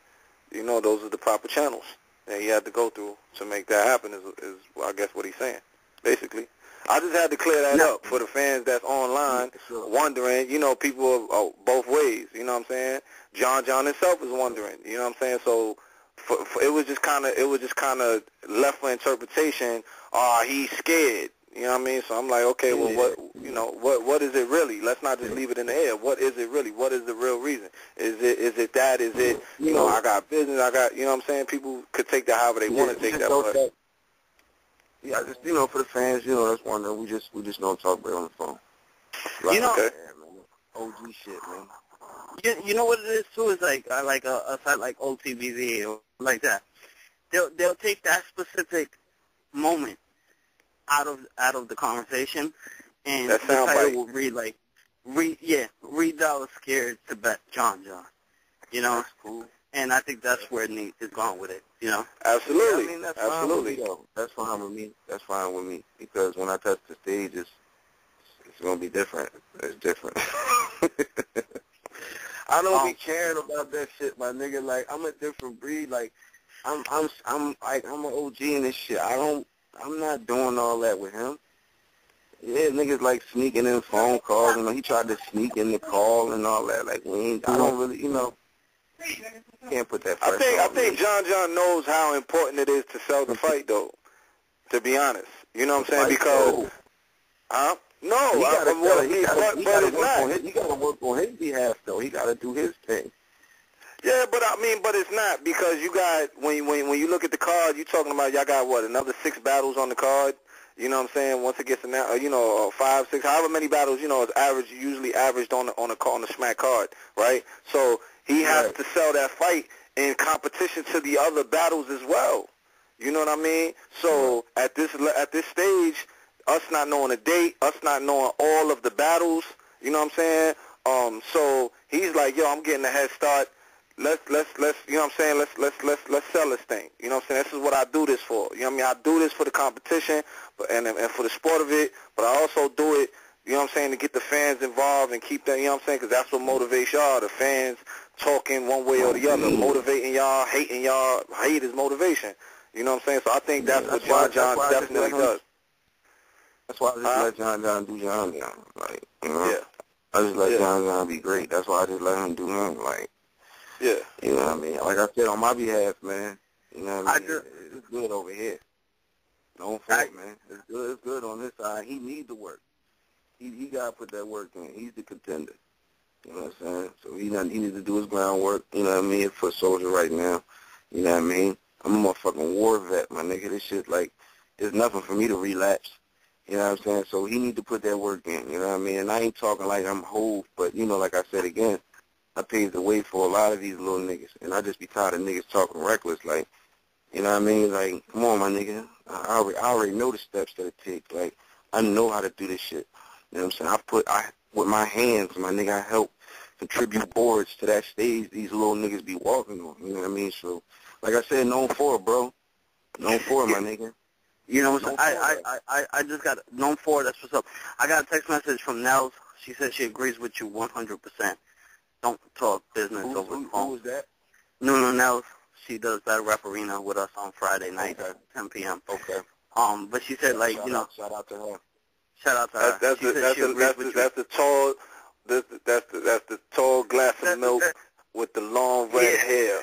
those are the proper channels that he had to go through to make that happen. Is I guess what he's saying, basically. I just had to clear that up for the fans that's online wondering. People are both ways. You know what I'm saying? John himself is wondering. You know what I'm saying? So it was just kind of left for interpretation. He's scared. You know what I mean? So I'm like, okay, well, what is it really? Let's not just leave it in the air. What is it really? What is the real reason? Is it that? Is it, I got business, you know what I'm saying? People could take that however they want to take that. But yeah, just, for the fans, that's wondering, we just don't talk about it on the phone. Like, okay. OG shit, man. You know what it is, too? It's like a site like OTBV or like that. They'll take that specific moment out of the conversation, and that the title bite will read Dollaz scared to bet John. That's cool. And I think that's where Nate is going with it. Absolutely. Yeah, I mean, that's absolutely. Fine with me, though. That's fine with me. That's fine with me because when I touch the stage, it's gonna be different. It's different. I don't be caring about that shit, my nigga. Like, I'm a different breed. Like, I'm an OG in this shit. I'm not doing all that with him. Yeah, niggas like sneaking in phone calls. He tried to sneak in the call and all that. Like, I don't really, can't put that pressure I on think me. John knows how important it is to sell the fight, though. To be honest, you know what I'm saying? Because, no, but it's not. He gotta work on his behalf, though. He gotta do his thing. Yeah, but it's not, because you got, when you look at the card, you talking about y'all got, another 6 battles on the card? You know what I'm saying? Once it gets announced, 5, 6, however many battles, is usually averaged on the Smack card, right? So he has to sell that fight in competition to the other battles as well. You know what I mean? So at this stage, us not knowing a date, us not knowing all of the battles, you know what I'm saying? So he's like, yo, I'm getting a head start. Let's you know what I'm saying? Let's sell this thing. You know what I'm saying? This is what I do this for. You know what I mean? I do this for the competition, and for the sport of it, but I also do it, you know what I'm saying, to get the fans involved and keep them, you know what I'm saying? Because that's what motivates y'all, the fans talking one way or the other, motivating y'all, hating y'all. Hate is motivation. You know what I'm saying? So I think that's what John definitely does. That's why I just let John do John. Like, Yeah. I just let John be great. That's why I just let him do him. Like, yeah. You know what I mean? Like I said, on my behalf, man, you know what I mean? It's good over here. Don't fault, man. It's good on this side. He needs to work. He got to put that work in. He's the contender. You know what I'm saying? So he needs to do his groundwork, you know what I mean, for Soldier right now. You know what I mean? I'm a motherfucking war vet, my nigga. This shit, like, there's nothing for me to relapse. You know what I'm saying? So he need to put that work in, you know what I mean? And I ain't talking like I'm Hove, but, like I said again, I paved the way for a lot of these little niggas. And I just be tired of niggas talking reckless, like, you know what I mean? Like, come on, my nigga. I already know the steps that it takes. Like, I know how to do this shit. You know what I'm saying? With my hands, my nigga, I help contribute boards to that stage these little niggas be walking on. You know what I mean? So, like I said, known for it, bro. Known for it, my nigga. You know what I'm saying? I just got known for it. That's what's up. I got a text message from Nels. She said she agrees with you 100%. Don't talk business over the phone. Who was that? No, Nels. She does Battle Rap Arena with us on Friday night at 10 p.m. Okay. But she said, like, shout out to her. Shout out to her. That's the tall glass of milk with the long red hair.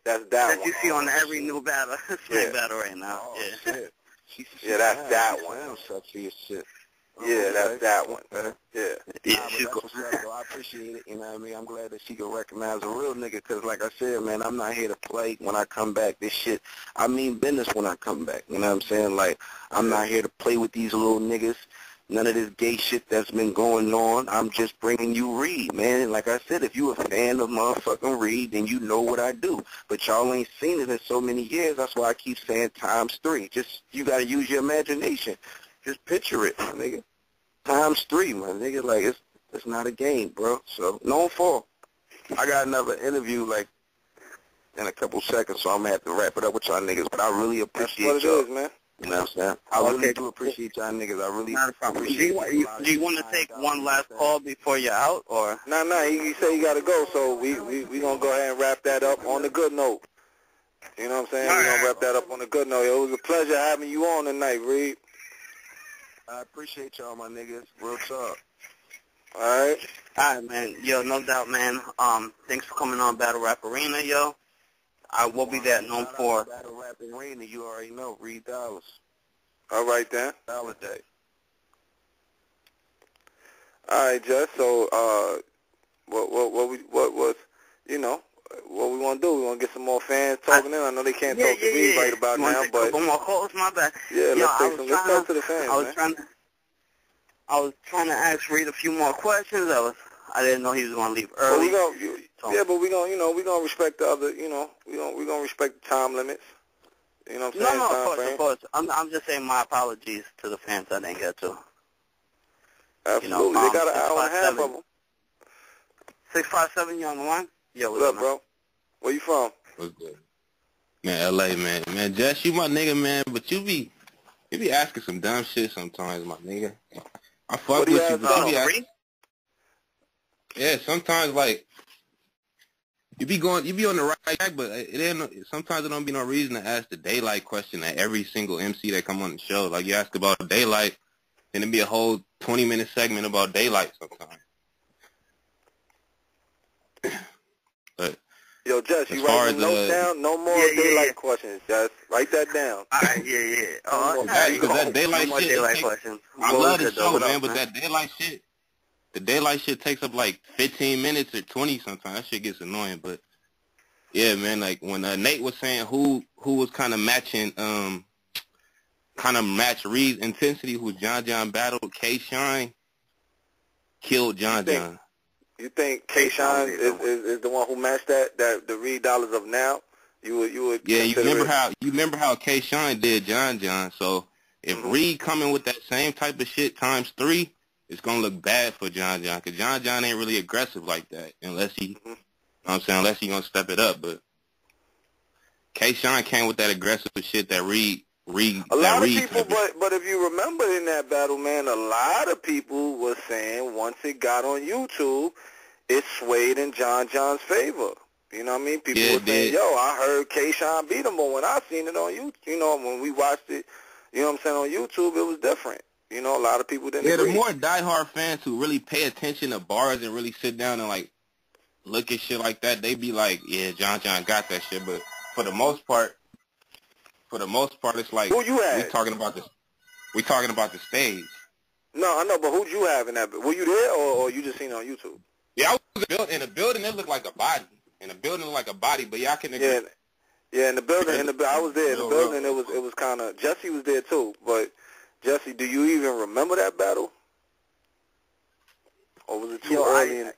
That's that one. You see on every new battle, battle right now. Oh, shit. That's that one. Sexy as shit. Yeah, that's that one. Yeah. She's cool. I appreciate it, you know what I mean? I'm glad that she can recognize a real nigga because, like I said, man, I'm not here to play when I come back. This shit, I mean business when I come back, you know what I'm saying? Like, I'm not here to play with these little niggas. None of this gay shit that's been going on. I'm just bringing you Reed, man. Like I said, if you a fan of motherfucking Reed, then you know what I do. But y'all ain't seen it in so many years. That's why I keep saying ×3. Just, you got to use your imagination. Just picture it, my nigga. ×3, my nigga. Like, it's not a game, bro. So, known for. I got another interview, like, in a couple seconds, so I'm going to have to wrap it up with y'all niggas. But I really appreciate y'all. That's what it is, man. You know what I'm saying? I really do appreciate y'all niggas. I really Not a problem. appreciate Do you want to take one last call before you're out, or? Nah, he said he got to go, so we going to go ahead and wrap that up on a good note. You know what I'm saying? We're going to wrap that up on a good note. It was a pleasure having you on tonight, Reed. I appreciate y'all, my niggas. Real talk. All right. All right, man. Yo, no doubt, man. Thanks for coming on Battle Rap Arena, yo. I will be there at NOME 4. Battle Rap Arena, you already know. Reed Dollaz. All right, then. Dollar Day. All right, Jess. So, what we want to do? We want to get some more fans talking in. I know they can't talk to Reed right about now, but one more calls, my bad. Yeah, let's talk to the fans, man. I was trying to ask Reed a few more questions. I didn't know he was going to leave early. But we're gonna respect the other. We're gonna respect the time limits. You know what I'm saying? No, of course. I'm just saying my apologies to the fans I didn't get to. Absolutely, they got an hour and a half of them. 657, you on the line? Yo, what's up, bro? Where you from? What's good? Man, L.A., man. Man, Jess, you my nigga, man, but you be asking some dumb shit sometimes, my nigga. I fuck with you, but you be asking. Yeah, sometimes, like, you be on the right track, but sometimes it don't be no reason to ask the daylight question at every single MC that come on the show. Like, you ask about daylight, then it'd be a whole 20-minute segment about daylight sometimes. But yo, Jess, you write notes down? No more daylight questions, Jess. Write that down. All right, yeah. Oh, that daylight shit. Questions. I love the show, man, but that daylight shit, the daylight shit takes up like 15 minutes or 20 sometimes. That shit gets annoying, but yeah, man, like when Nate was saying who was kind of matching, match Reed's intensity, who John battled, K-Shine killed John. You think K-Shine is the one who matched the Reed Dollaz of now? You would yeah. You remember how K-Shine did John. So if Reed coming with that same type of shit times 3, it's gonna look bad for John, because John ain't really aggressive like that unless he, you know what I'm saying, unless he gonna step it up. But K-Shine came with that aggressive shit that Reed. A lot of people, but if you remember in that battle, man, a lot of people were saying once it got on YouTube, it swayed in John's favor. You know what I mean? People were saying, yo, I heard K-Shine beat him, but when I seen it on YouTube, when we watched it, you know what I'm saying, on YouTube, it was different. You know, a lot of people didn't agree. The more diehard fans who really pay attention to bars and really sit down and, like, look at shit like that, they be like, yeah, John got that shit. But for the most part, it's like who you had? We talking about the stage. No, I know, but who'd you have in that? Were you there, or you just seen it on YouTube? Yeah, I was in the building. It looked like a body. But yeah, I can agree. Yeah, in the building. I was there. In the building, it was kind of. Jesse was there too. But Jesse, do you even remember that battle? Or was it too early?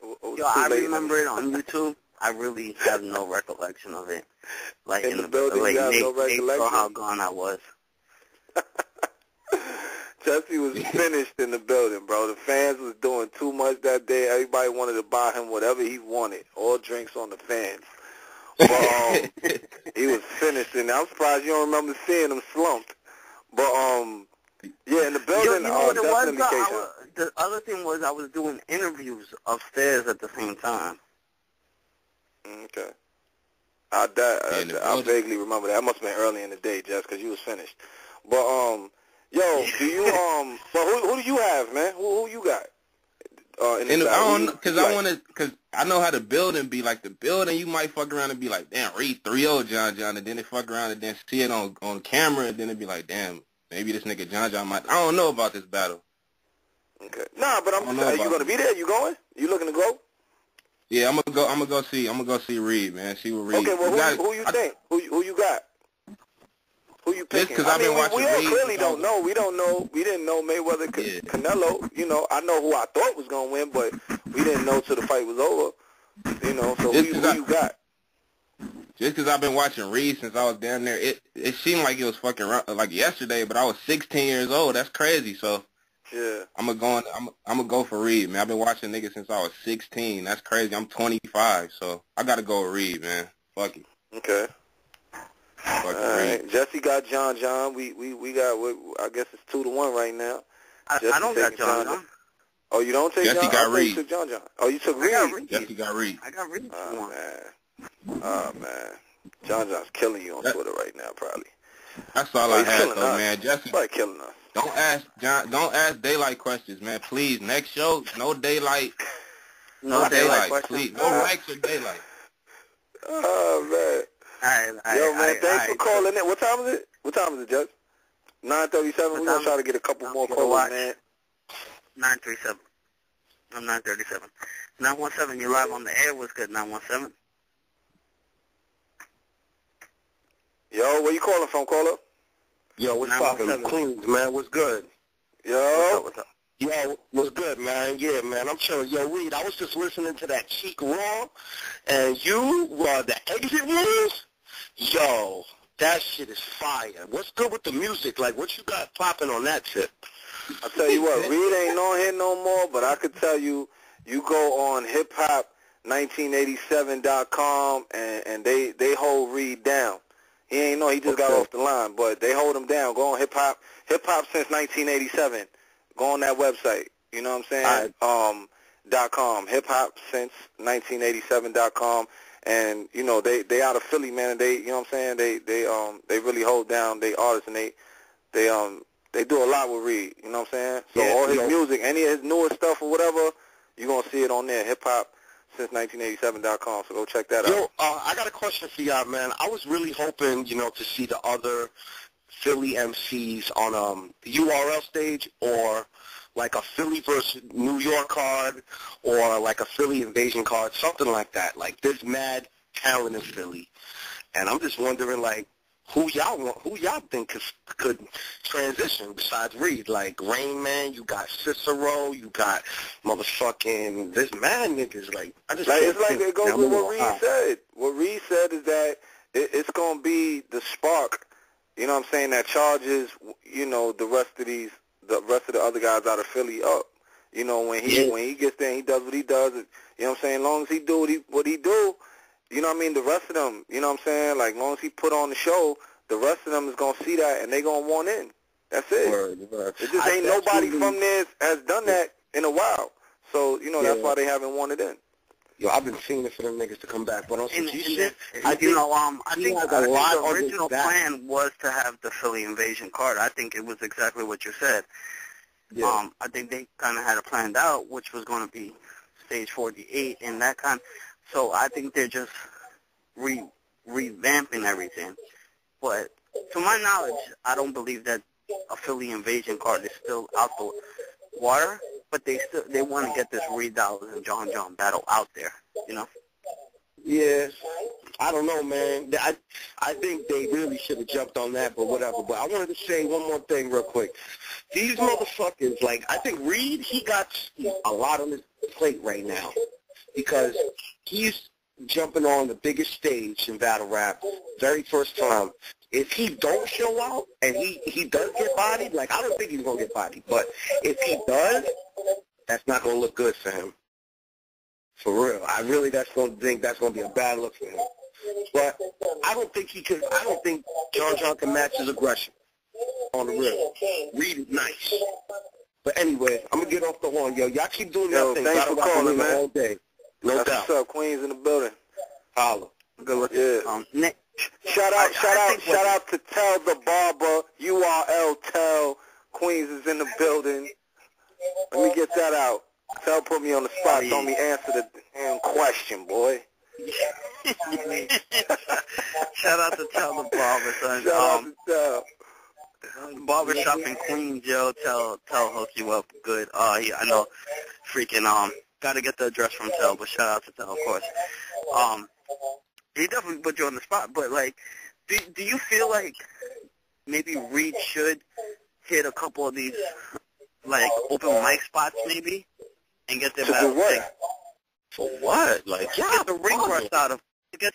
I remember it on YouTube. I really have no recollection of it. Like in the building, you have no recollection? Saw how gone I was. Jesse was finished in the building, bro. The fans was doing too much that day. Everybody wanted to buy him whatever he wanted. All drinks on the fans. But he was finished, and I'm surprised you don't remember seeing him slumped. But yeah, in the building, definitely K-Shine. The other thing was I was doing interviews upstairs at the same time. Okay. I vaguely remember that. That must have been early in the day, Jess, because you was finished. But yo, do you but who do you have, man? Who you got? I don't know, because I know how the building be. Like the building, you might fuck around and be like, damn, Reed 3-0 John, and then they fuck around and then see it on camera, and then it be like, damn, maybe this nigga John might. I don't know about this battle. Okay. Nah, but I'm just saying, you gonna be there? You going? You looking to go? Yeah, I'm gonna go see Reed, man. See what Reed. Okay, well, who you think? Who you got? Who you picking? Just because I've been watching Reed. We clearly don't know. We don't know. We didn't know Mayweather, Canelo. You know, I know who I thought was gonna win, but we didn't know till the fight was over. You know, so who you got? Just because I've been watching Reed since I was down there, it seemed like it was fucking like yesterday, but I was 16 years old. That's crazy. So yeah, I'm gonna go for Reed, man. I've been watching niggas since I was 16. That's crazy. I'm 25, so I gotta go with Reed, man. Fuck it. Okay. All right. Jesse got John John. We got, I guess it's 2-1 right now. I don't got John John. Oh, you don't take Jesse John? got Reed. You took John John. Oh, you took Reed? Jesse got Reed. I got Reed. Oh, man. Oh, man. John John's killing you on Twitter right now, probably. That's all I had, though, man. Jesse, probably killing us. Don't ask daylight questions, man. Please, next show, no daylight. No daylight please. No likes or daylight. Oh, man. Yo, man, thanks for calling in. What time is it? What time is it, Judge? 9:37. We're going to try to get a couple more callers, man. 937. I'm 937. 917, you're live on the air. What's good, 917? Yo, where you calling from, caller? Yo, what's poppin'? Queens, man. What's good? Yo. What's up? Yo, what's good, man? Yeah, man, I'm chilling. Yo, Reed, I was just listening to that Cheek Raw, and the exit rules, yo, that shit is fire. What's good with the music? Like, what you got popping on that tip? I'll tell you what, Reed ain't on here no more, but I could tell you, you go on hiphop1987.com, and they hold Reed down. He ain't know, he just got off the line, but they hold him down. Go on hip-hop since 1987. Go on that website. You know what I'm saying? .com. Hiphop since 1987.com. And, you know, they out of Philly, man, and they, you know what I'm saying? They really hold down they artists, and they do a lot with Reed. You know what I'm saying? So all his music, any of his newest stuff or whatever, you're going to see it on there. Hiphop since 1987.com. So go check that out. Yo, I got a question for y'all, man. I was really hoping, you know, to see the other Philly MCs on the URL stage, or like a Philly versus New York card, or like a Philly invasion card, something like that. Like, there's mad talent in Philly, and I'm just wondering, like, who y'all think could transition besides Reed? Like Rain Man, you got Cicero, you got motherfucking this mad niggas. Like, I just it's like it goes with what Reed said. What Reed said is that it's gonna be the spark. You know what I'm saying? That charges, you know, the rest of the other guys out of Philly up. You know, when he gets there and he does what he does, you know what I'm saying? As long as he do what he do, you know what I mean, the rest of them, you know what I'm saying? Like, as long as he put on the show, the rest of them is going to see that and they going to want in. That's it. Word. It just ain't nobody from there has done that in a while. So, you know, that's why they haven't wanted in. Yo, I've been seeing it for them niggas to come back. But on some shit, I think the original plan was to have the Philly invasion card. I think it was exactly what you said. Yeah. I think they kind of had it planned out, which was going to be stage 48 and that kind. So I think they're just revamping everything. But to my knowledge, I don't believe that a Philly invasion card is still out the water. But they want to get this Reed Dollaz and John John battle out there, you know? Yeah, I don't know, man. I think they really should have jumped on that, but whatever. But I wanted to say one more thing real quick. These motherfuckers, like, I think Reed, he got a lot on his plate right now because he's jumping on the biggest stage in battle rap, very first time. If he don't show out and he does get bodied, like, I don't think he's going to get bodied, but if he does, that's not going to look good for him. For real. I really think that's going to be a bad look for him. But I don't think John John can match his aggression on the real. Reed is nice. But anyway, I'm going to get off the horn, yo. Y'all keep doing your thing. Thanks for calling, man. All day. No doubt. What's up, Queens in the building? Holla. Good look. Yeah. Nick. Shout out to Tell the Barber, URL Tell, Queens is in the building. Let me get that out. Tell put me on the spot, told me answer the damn question, boy. Shout out to Tell the Barber, son. Shout out to Tell. Barbershop in Queens, yo. Tell hook you up good. Yeah, I know. Freaking gotta get the address from Tell, but shout out to Tell, of course. He definitely put you on the spot, but, like, do you feel like maybe Reed should hit a couple of these, like, open mic spots, maybe, and get them out of the For what? Like, get the ring rush out of this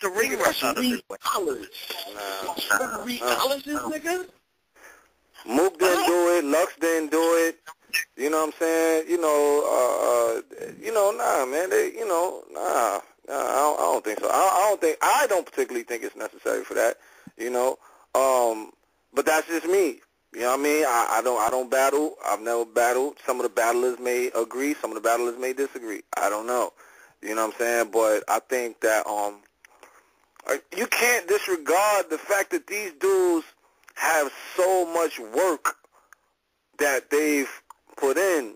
way. Reed Dollaz, this nigga? Mook didn't do it. Lux didn't do it. You know what I'm saying? Nah, man. I don't think so. I don't particularly think it's necessary for that, you know. But that's just me. You know what I mean? I don't battle. I've never battled. Some of the battlers may agree. Some of the battlers may disagree. I don't know. You know what I'm saying? But I think that you can't disregard the fact that these dudes have so much work that they've put in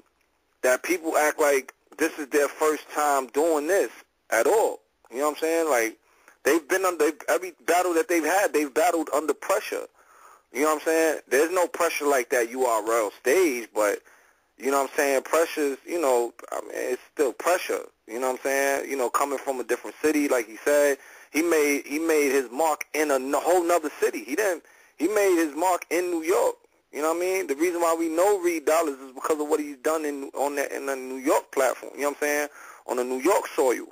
that people act like this is their first time doing this at all. You know what I'm saying? Like, they've been under every battle that they've had, they've battled under pressure. You know what I'm saying? There's no pressure like that URL stage, but, you know what I'm saying, pressure's, you know, I mean, it's still pressure. You know what I'm saying? You know, coming from a different city, like he said, he made his mark in a whole nother city. He made his mark in New York. You know what I mean? The reason why we know Reed Dollaz is because of what he's done in the New York platform. You know what I'm saying? On the New York soil.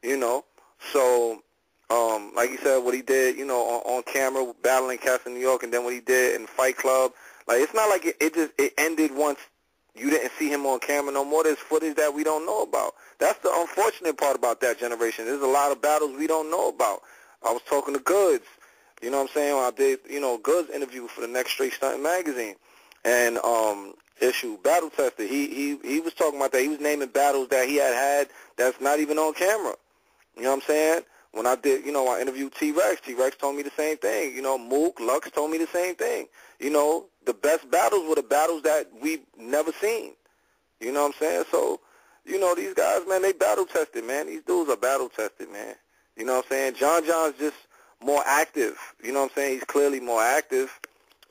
You know? So, like you said, what he did, you know, on camera, battling cats in New York, and then what he did in Fight Club. Like, it's not like it ended once you didn't see him on camera no more. There's footage that we don't know about. That's the unfortunate part about that generation. There's a lot of battles we don't know about. I was talking to Goods. You know what I'm saying? I did, you know, Goods interview for the Next Straight Stunting magazine, and issue Battle Tester. He was talking about that. He was naming battles that he had that's not even on camera. You know what I'm saying? When I did, you know, I interviewed T-Rex. T-Rex told me the same thing. You know, Mook, Lux told me the same thing. You know, the best battles were the battles that we've never seen. You know what I'm saying? So, you know, these guys, man, they battle tested, man. These dudes are battle tested, man. You know what I'm saying? John's just more active. You know what I'm saying? He's clearly more active.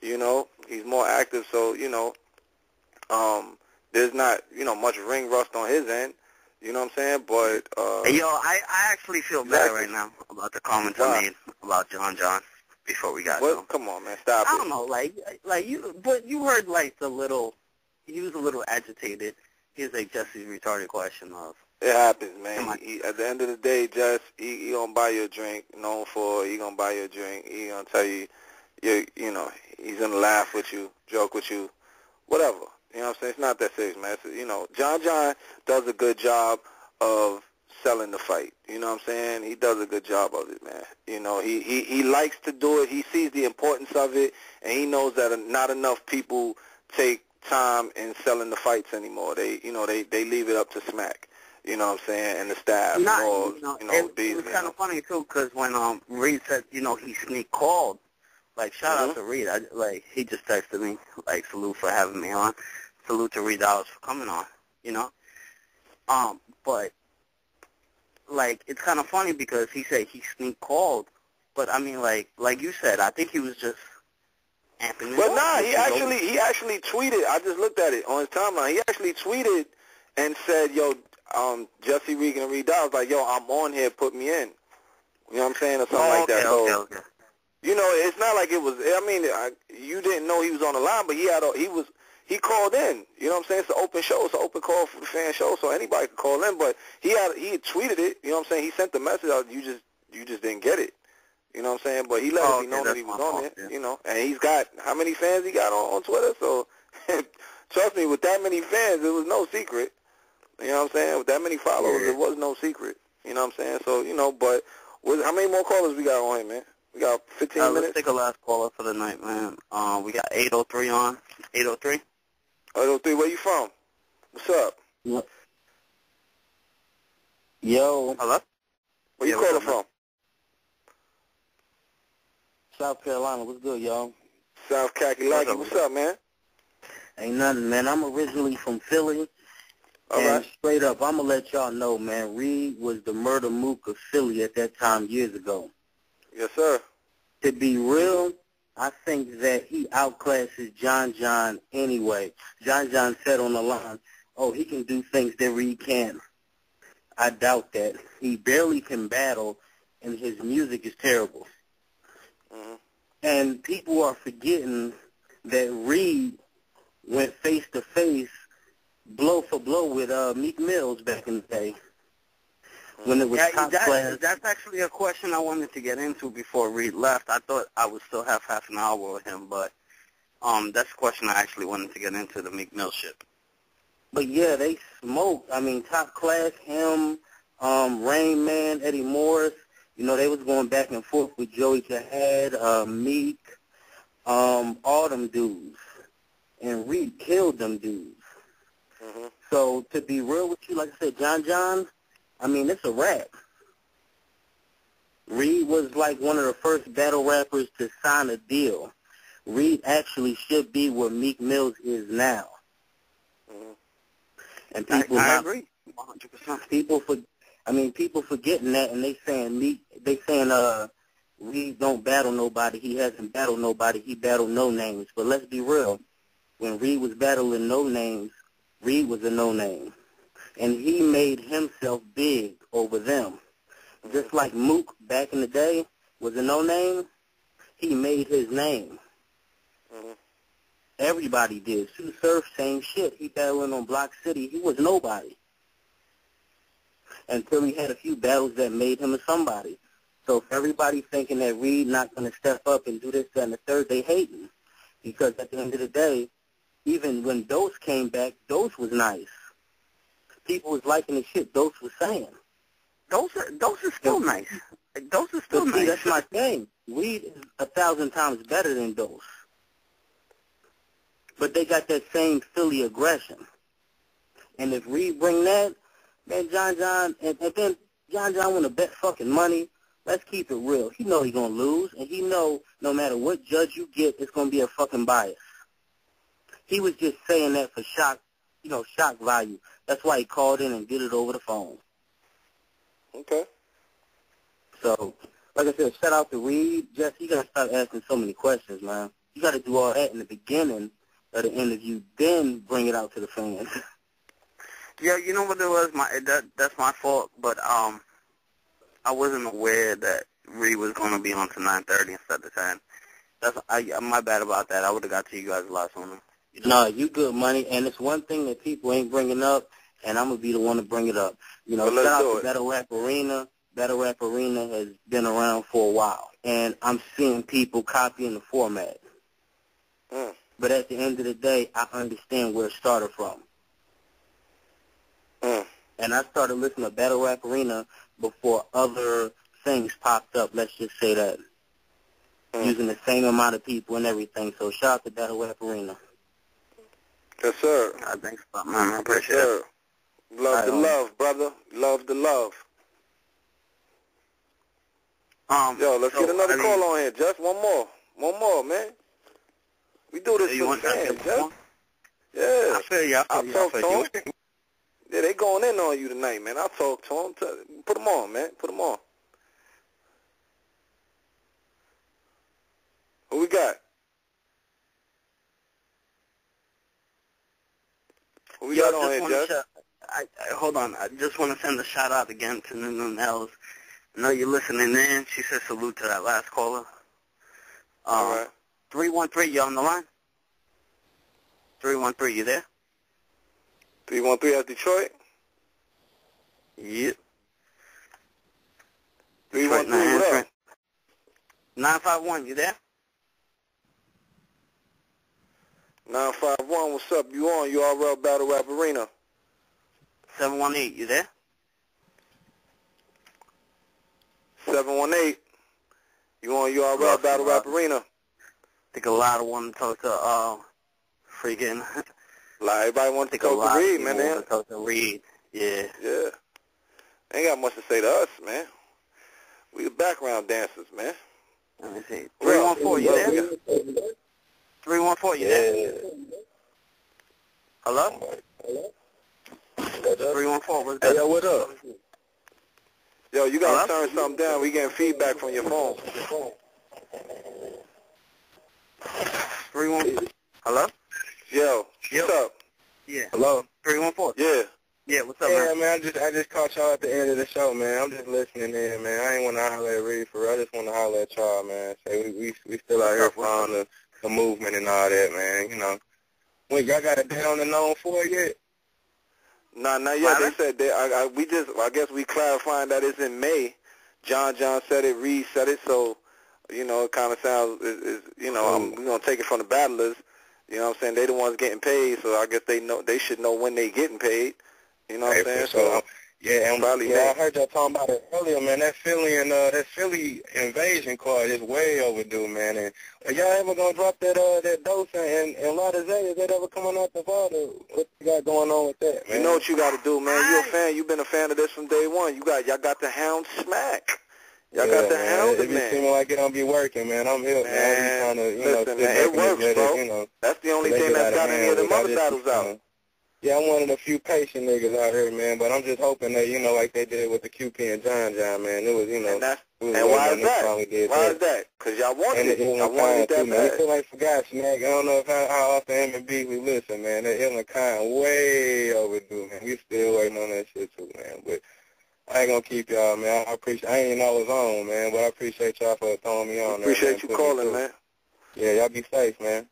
You know, he's more active. So, you know, there's not, you know, much ring rust on his end. You know what I'm saying? But yo, I actually feel bad right now about the comments I made about John before we got to him. Come on, man, stop it. I don't know, like you, but you heard like he was a little agitated. He's like Jesse's retarded question of. It happens, man. He, at the end of the day, Jess, he gonna buy you a drink. Known for he gonna buy you a drink. He gonna tell you, you know, he's gonna laugh with you, joke with you, whatever. You know what I'm saying? It's not that serious, man. It's, you know, John does a good job of selling the fight. You know what I'm saying? He does a good job of it, man. You know, he likes to do it. He sees the importance of it, and he knows that not enough people take time in selling the fights anymore. They leave it up to Smack. You know what I'm saying? And the staff. It was kind of funny, too, because when Reed said, you know, he sneak called, like, shout out to Reed. He just texted me, like, salute for having me on. Salute to Reed Dollaz for coming on, you know? But, like, it's kind of funny because he said he sneak called. But, I mean, like you said, I think he was just amping it up. But, nah, he actually tweeted. I just looked at it on his timeline. He actually tweeted and said, yo, Jesse Regan and Reed Dollaz, like, yo, I'm on here, put me in. You know what I'm saying? Or something like that. Okay. You know, it's not like it was, I mean, you didn't know he was on the line, but he called in. You know what I'm saying? It's an open show. It's an open call for the fan show, so anybody could call in. But he had tweeted it. You know what I'm saying? He sent the message out. You just didn't get it. You know what I'm saying? But he let it be known that he was on it. Yeah. You know, and he's got, how many fans he got on Twitter? So, trust me, with that many fans, it was no secret. You know what I'm saying? With that many followers, it was no secret. You know what I'm saying? So, you know, but how many more callers we got on here, man? We got 15 minutes. Let's take a last caller for the night, man. We got 803 on. 803? 803, where you from? What's up? Yep. Yo. Hello? Where you calling from? South Carolina. What's good, y'all? South Kakalaki. What's up, man? Ain't nothing, man. I'm originally from Philly. All right. Straight up, I'm going to let y'all know, man, Reed was the murder mook of Philly at that time years ago. Yes, sir. To be real, I think that he outclasses John anyway. John said on the line, oh, he can do things that Reed can't. I doubt that. He barely can battle, and his music is terrible. Mm-hmm. And people are forgetting that Reed went face-to-face, blow for blow with Meek Mills back in the day. When it was top class. That's actually a question I wanted to get into before Reed left. I thought I would still have half an hour with him, but that's a question I actually wanted to get into, the Meek Mill shit. But yeah, they smoked. I mean, top class, him, Rain Man, Eddie Morris. You know, they was going back and forth with Joey Jihad, Meek, all them dudes. And Reed killed them dudes. Mm-hmm. So to be real with you, like I said, John, I mean, it's a rap. Reed was like one of the first battle rappers to sign a deal. Reed actually should be where Meek Mills is now. Mm-hmm. And people I agree, 100%. People forgetting that, and they saying Reed don't battle nobody. He hasn't battled nobody. He battled no names. But let's be real. When Reed was battling no names, Reed was a no name, and he made himself big over them. Mm-hmm. Just like Mook back in the day was a no name, he made his name. Mm-hmm. Everybody did. Sue Surf, same shit. He battling on Block City. He was nobody until he had a few battles that made him a somebody. So if everybody thinking that Reed not going to step up and do this, that, and the third, they hating. Because at the end of the day, even when Dose came back, Dose was nice. People was liking the shit Dose was saying. Dose is still nice. Dose is still nice. That's my thing. Reed is 1,000 times better than Dose. But they got that same Philly aggression. And if Reed bring that, man, John, and then John want to bet fucking money. Let's keep it real. He know he going to lose, and he know no matter what judge you get, it's going to be a fucking bias. He was just saying that for shock value. That's why he called in and did it over the phone. Okay. So, like I said, shout out to Reed. Jesse, you got to start asking so many questions, man. You got to do all that in the beginning of the interview, then bring it out to the fans. Yeah, you know what it was? That's my fault, but I wasn't aware that Reed was going to be on to 9:30 instead of 10. My bad about that. I would have got to you guys a lot sooner. No, you good, money, and it's one thing that people ain't bringing up, and I'm going to be the one to bring it up. You know, shout out to Battle Rap Arena. Battle Rap Arena has been around for a while, and I'm seeing people copying the format. Mm. But at the end of the day, I understand where it started from. Mm. And I started listening to Battle Rap Arena before other things popped up, let's just say that, using the same amount of people and everything. So shout out to Battle Rap Arena. Yes, sir. Thanks a lot, man. I appreciate it. Love the love, brother. Love the love. Yo, let's get another call on here, Just. One more, man. We do this for the fans, Just. Yeah. I feel you. I'll talk to them. Yeah, they going in on you tonight, man. I'll talk to them. Put them on, man. Put them on. Who we got? Who we got on here, Just? Hold on. I just want to send a shout-out again to Nunu Nels. I know you're listening in. She said salute to that last caller. All right. 313, you on the line? 313, you there? 313 at Detroit? Yep. 313, what up? 951, you there? 951, what's up? You on URL Battle Rap Arena? 718, you there? 718, you on URL Battle Rap Arena? I think a lot of want to talk to freaking. Everybody wants to talk to Reed, man. Want to talk to Reed, yeah. Yeah. Ain't got much to say to us, man. We the background dancers, man. Let me see. 314, you there? 314, you there? Hello? 314, what's good? Hey, yo, what up? Yo, you gotta turn something down. We getting feedback from your phone. 314. Hello? Yo, what's up? Yeah. Hello? 314. Yeah. Yeah, what's up, Yeah, man? I just caught y'all at the end of the show, man. I'm just listening in, man. I ain't want to holler at Reed for real. I just want to holler at y'all, man. Say we still out here following the movement and all that, man. You know. Wait, y'all got a date on the NOME 4 yet? Nah, not yet. They said I guess we clarifying that it's in May. John said it, Reed said it, so, you know, it kind of sounds, we're going to take it from the battlers. You know what I'm saying? They the ones getting paid, so I guess they should know when they getting paid. You know what I'm saying? So Yeah, and I heard y'all talking about it earlier, man. That Philly invasion card is way overdue, man. And are y'all ever gonna drop that dose and Lotta Zay? Is that ever coming out the father? What you got going on with that, man? You know what you got to do, man. You a fan. You've been a fan of this from day one. Y'all got the hound smack. Y'all got the hound, man. It be seeming like it don't be working, man. I'm here, man. I be trying to, listen, man, it works, bro. That's the only thing that's got any of them other battles out. Yeah, I'm one of the few patient niggas out here, man, but I'm just hoping that, like they did with the QP and John, man, it was, And why is that? Why is that? Because y'all wanted it. Y'all wanted it that bad. We feel like forgot, Snack. I don't know how often M&B we listen, man. That Ill and Kind way overdue, man. We still waiting on that shit, too, man. But I ain't going to keep y'all, man. I ain't know I was on, man, but I appreciate y'all for throwing me on there. Appreciate you calling, man. Yeah, y'all be safe, man.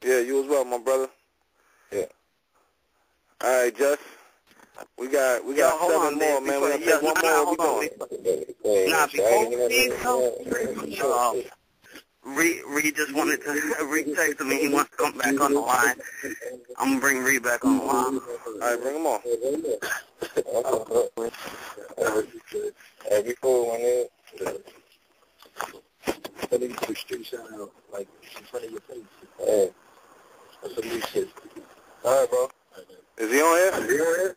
Yeah, you as well, my brother. Yeah. All right, Jess. We got 7 more, man. We're going to take one more. Hold on. Nah, before we go, Reed just wanted to, Reed texted me. He wants to come back on the line. I'm going to bring Reed back on the line. All right, bring him on. Hey, before one is, I think you street shout out, like, in front of your face. Yeah. That's some new shit. All right, bro. Is he on here?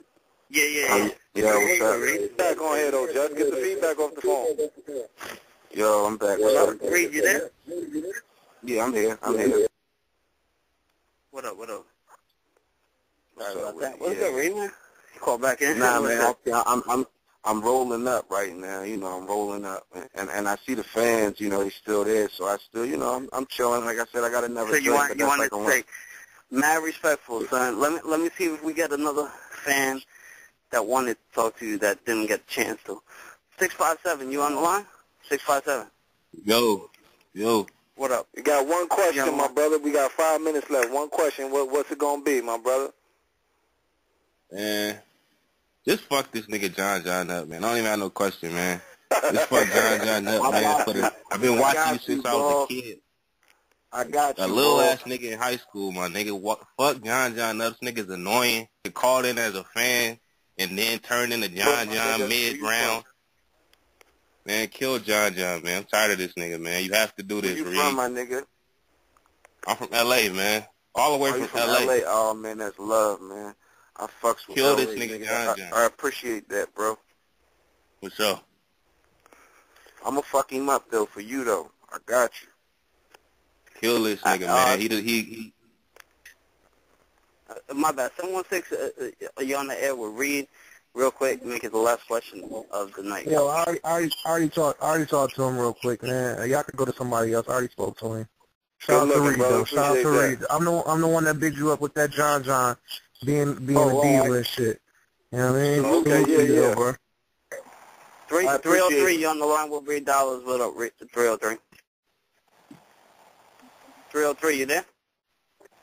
Yeah. Yeah, what's up, Reed? Back on here, though, Jess. Get the feedback off the phone. Yo, I'm back. What up? Reed, you there? Yeah, I'm here. What up? Sorry about that. What's up, Reed, man? Call back in. Nah, man, I'm rolling up right now. I'm rolling up, and I see the fans. They still there, so I still, I'm chilling. Like I said, I got another. So you want to say, mad respectful, son. Let me see if we get another fan that wanted to talk to you that didn't get a chance to. 657, you on the line? 657. Yo. What up? You got one question, my brother. We got 5 minutes left. One question. What's it gonna be, my brother? Man, just fuck this nigga John up, man. I don't even have no question, man. Just fuck John up, man. I've been watching you since I was a kid. I got you, a little ass nigga in high school, my nigga. Fuck John up. This nigga's annoying. He called in as a fan and then turned into John mid-round. Man, kill John, man. I'm tired of this nigga, man. You have to do this, Where you from, my nigga? I'm from L.A., man. All the way from L.A. Oh, man, that's love, man. I fucks with Kill LA, this nigga, John. I appreciate that, bro. What's up? I'm going to fuck him up, though, for you, though. I got you. Kill this nigga, man. He my bad. 716, you on the air with Reed. Real quick, make it the last question of the night. Yo, I already talked to him real quick, man. Y'all could go to somebody else. I already spoke to him. Shout out to Reed, though. Shout out to Reed. I'm the one that bigged you up with that John being a diva and shit. You know what I mean? Okay, yeah. Bro. 303, you on the line with Reed Dollaz. What up, 303? 303, you there?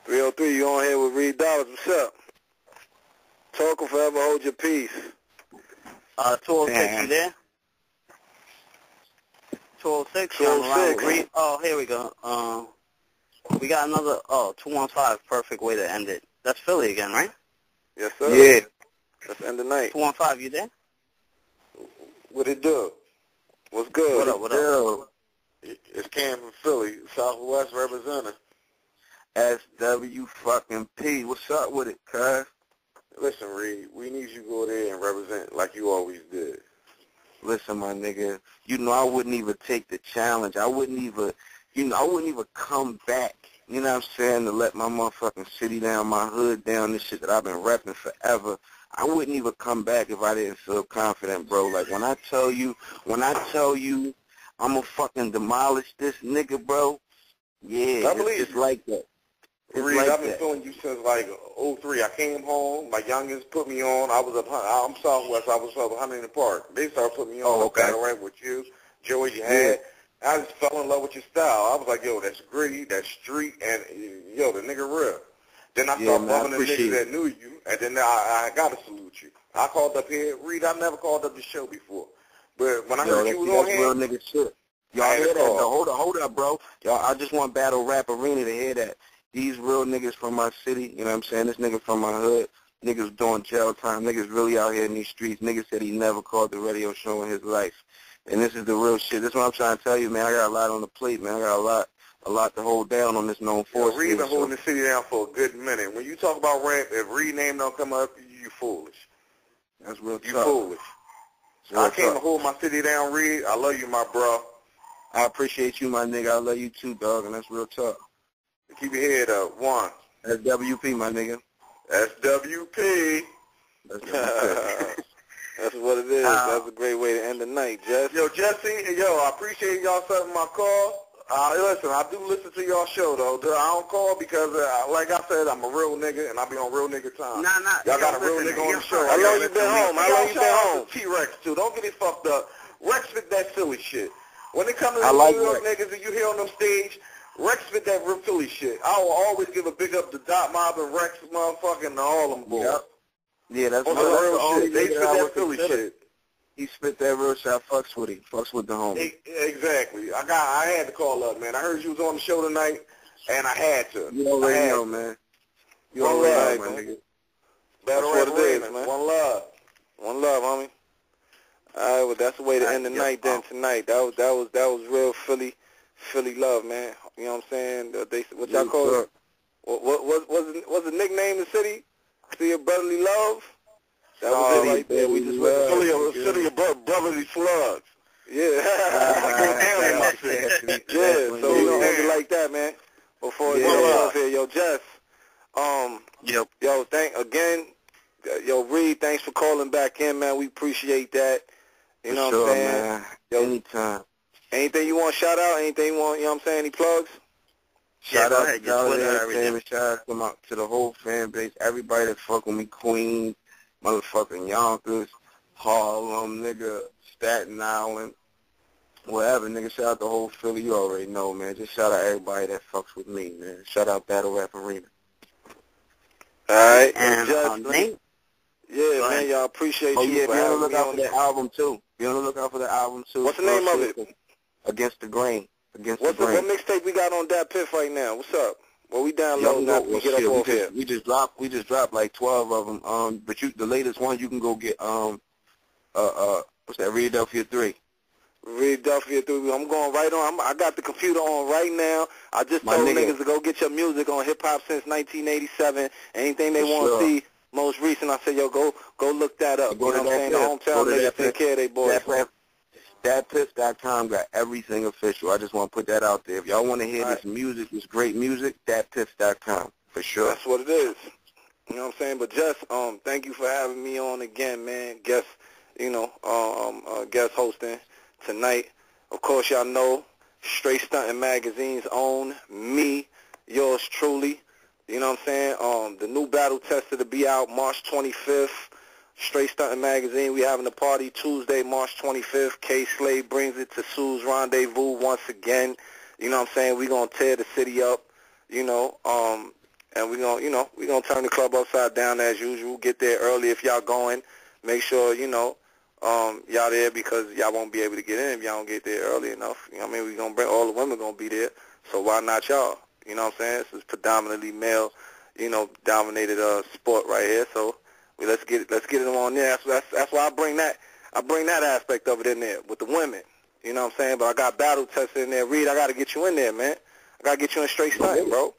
303, you on here with Reed Dollaz. What's up? Talk or forever hold your peace. 206, you there? 206, you on the line with Reed. Oh, here we go. We got another, 215, perfect way to end it. That's Philly again, right? Yes, sir. Yeah. Let's end the night. 215, you there? What it do? What's good? What up? It's Cam from Philly, Southwest representative. SW fucking P. What's up with it, cuz? Listen, Reed, we need you to go there and represent like you always did. Listen, my nigga, I wouldn't even take the challenge. I wouldn't even come back, you know what I'm saying, to let my motherfucking city down, my hood down, this shit that I've been repping forever. I wouldn't even come back if I didn't feel confident, bro. Like, when I tell you I'm gonna fucking demolish this nigga, bro, yeah, it's just like that. Reed, I've been feeling you since like 03. I came home, my youngest put me on. I'm Southwest. I was up Huntington Park. They started putting me on. Battle rap with you, Joey. You had. I just fell in love with your style. I was like, yo, that's gritty, that's street, and yo, the nigga real. Then I started bumming the niggas that knew you, and then I gotta salute you. I called up here, Reed. I never called up the show before, but when I heard you was on here, real nigga shit. Y'all hear that? Hold up, bro. Y'all, I just want Battle Rap Arena to hear that. These real niggas from my city, you know what I'm saying? This nigga from my hood, Niggas doing jail time. Niggas really out here in these streets. Niggas said he never called the radio show in his life. And this is the real shit. This is what I'm trying to tell you, man. I got a lot on the plate, man. I got a lot to hold down on this known force. Reed been holding the city down for a good minute. When you talk about rap, if Reed name don't come up, you foolish. That's real tough. You foolish. I came to hold my city down, Reed. I love you, my bro. I appreciate you, my nigga. I love you too, dog, and that's real tough. Keep your head up. One. That's WP, my nigga. That's WP. That's WP. That's what it is. That's a great way to end the night, Jess. Yo, Jesse, I appreciate y'all accepting my call. Listen, I do listen to y'all show, though. I don't call because, like I said, I'm a real nigga, and I be on real nigga time. Y'all got a real nigga on the show. How long you been home? How long you been home? T-Rex, too. Don't get it fucked up. Rex spit that silly shit. When it comes to the New York niggas and you hear on them stage, Rex spit that real Philly shit. I will always give a big up to Dot Mob and Rex, motherfucking all them boys. Yep. Yeah, that's real shit. They spit that Philly shit. He spit that real shit. I fucks with him. Fucks with the homie. Exactly. I had to call up, man. I heard you was on the show tonight, and I had to. You already know, man. You already know, man. That's what it is, man. One love. One love, homie. All right, well, that's the way to end the night then tonight. That was real Philly love, man. You know what I'm saying? What y'all call it? What's the nickname of the city? City of Brotherly Love? That was it right there. We just went City of Brotherly Slugs. Yeah. So we gonna end it like that, man. Before it's off here, yo, Jess. Yo, Reed, thanks for calling back in, man. We appreciate that. You know what I'm saying? Man. Yo, anytime. Anything you want to shout out? Anything you want, you know what I'm saying? Any plugs? Shout out to shout out to the whole fan base, everybody that fuck with me, Queens, motherfucking Yonkers, Harlem, nigga, Staten Island, wherever, nigga. Shout out the whole Philly. You already know, man. Just shout out everybody that fucks with me, man. Shout out Battle Rap Arena. All right. And Nate? Yeah, man, y'all appreciate you for having me on that album, too. Be on the lookout for the album, too. What's the name of it? Against the Grain. What mixtape we got on that Piff right now? What's up? Well, we downloading that. We get up off here. We just dropped like 12 of them. But the latest one you can go get. What's that? Philadelphia 3. Philadelphia 3. I'm going right on. I got the computer on right now. I just told niggas to go get your music on Hip Hop Since 1987. Anything they want to see most recent, I said, yo, go look that up. You know what I'm saying? The hometown niggas take care of they boys. Thatpiff.com got everything official. I just want to put that out there. If y'all want to hear this music, this great music, thatpiff.com, for sure. That's what it is. You know what I'm saying? But Jess, thank you for having me on again, man. Guest hosting tonight. Of course, y'all know, Straight Stuntin' Magazine's own me, yours truly. You know what I'm saying? The new battle tested to be out March 25th. Straight Stuntin' Magazine, we having a party Tuesday, March 25th. K-Slade brings it to Sue's Rendezvous once again. You know what I'm saying? We're going to tear the city up, and we're going to turn the club upside down as usual. Get there early if y'all going. Make sure, y'all there because y'all won't be able to get in if y'all don't get there early enough. You know what I mean? We're going to bring all the women going to be there, so why not y'all? You know what I'm saying? This is predominantly male, dominated sport right here, so let's get it on there. That's why I bring that aspect of it in there with the women. You know what I'm saying? But I got battle tests in there. Reed, I got to get you in there, man. I got to get you in Straight Stuntin', bro.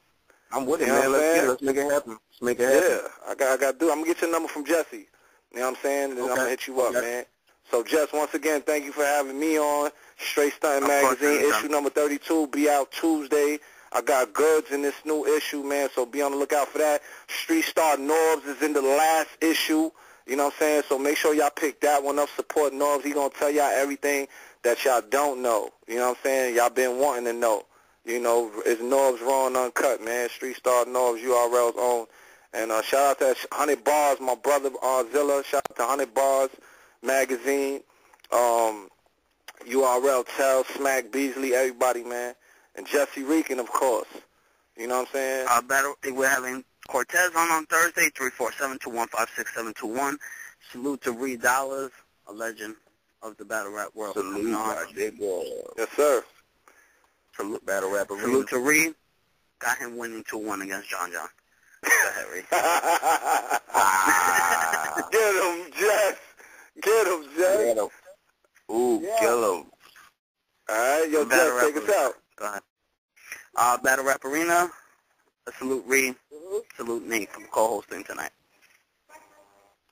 I'm with it, man. Let's make it happen. Yeah, I got to do. I'm gonna get your number from Jesse. You know what I'm saying? And then I'm gonna hit you up, man. So Jess, once again, thank you for having me on Straight Stuntin' Magazine. Issue number 32 be out Tuesday. I got goods in this new issue, man, so be on the lookout for that. Street Star Norbs is in the last issue, you know what I'm saying? So make sure y'all pick that one up, support Norbs. He going to tell y'all everything that y'all don't know, you know what I'm saying? Y'all been wanting to know. It's Norbs Raw and Uncut, man. Street Star Norbs, URL's own. And shout out to 100 Bars, my brother Zilla. Shout out to 100 Bars Magazine, URL Tell, Smack Beasley, everybody, man. And Jesse Reekin, of course. You know what I'm saying? We're having Cortez on Thursday, 347-215-6721. Salute to Reed Dollaz, a legend of the battle rap world. Salute, yes, sir. Salute, battle rap arena. Salute to Reed. Got him winning 2-1 against John John. Go ahead, Reed. Up Arena. I salute Reed. Salute Nate for co-hosting tonight.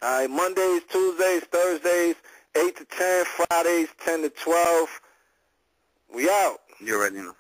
All right, Mondays, Tuesdays, Thursdays, 8 to 10, Fridays, 10 to 12. We out. You already know.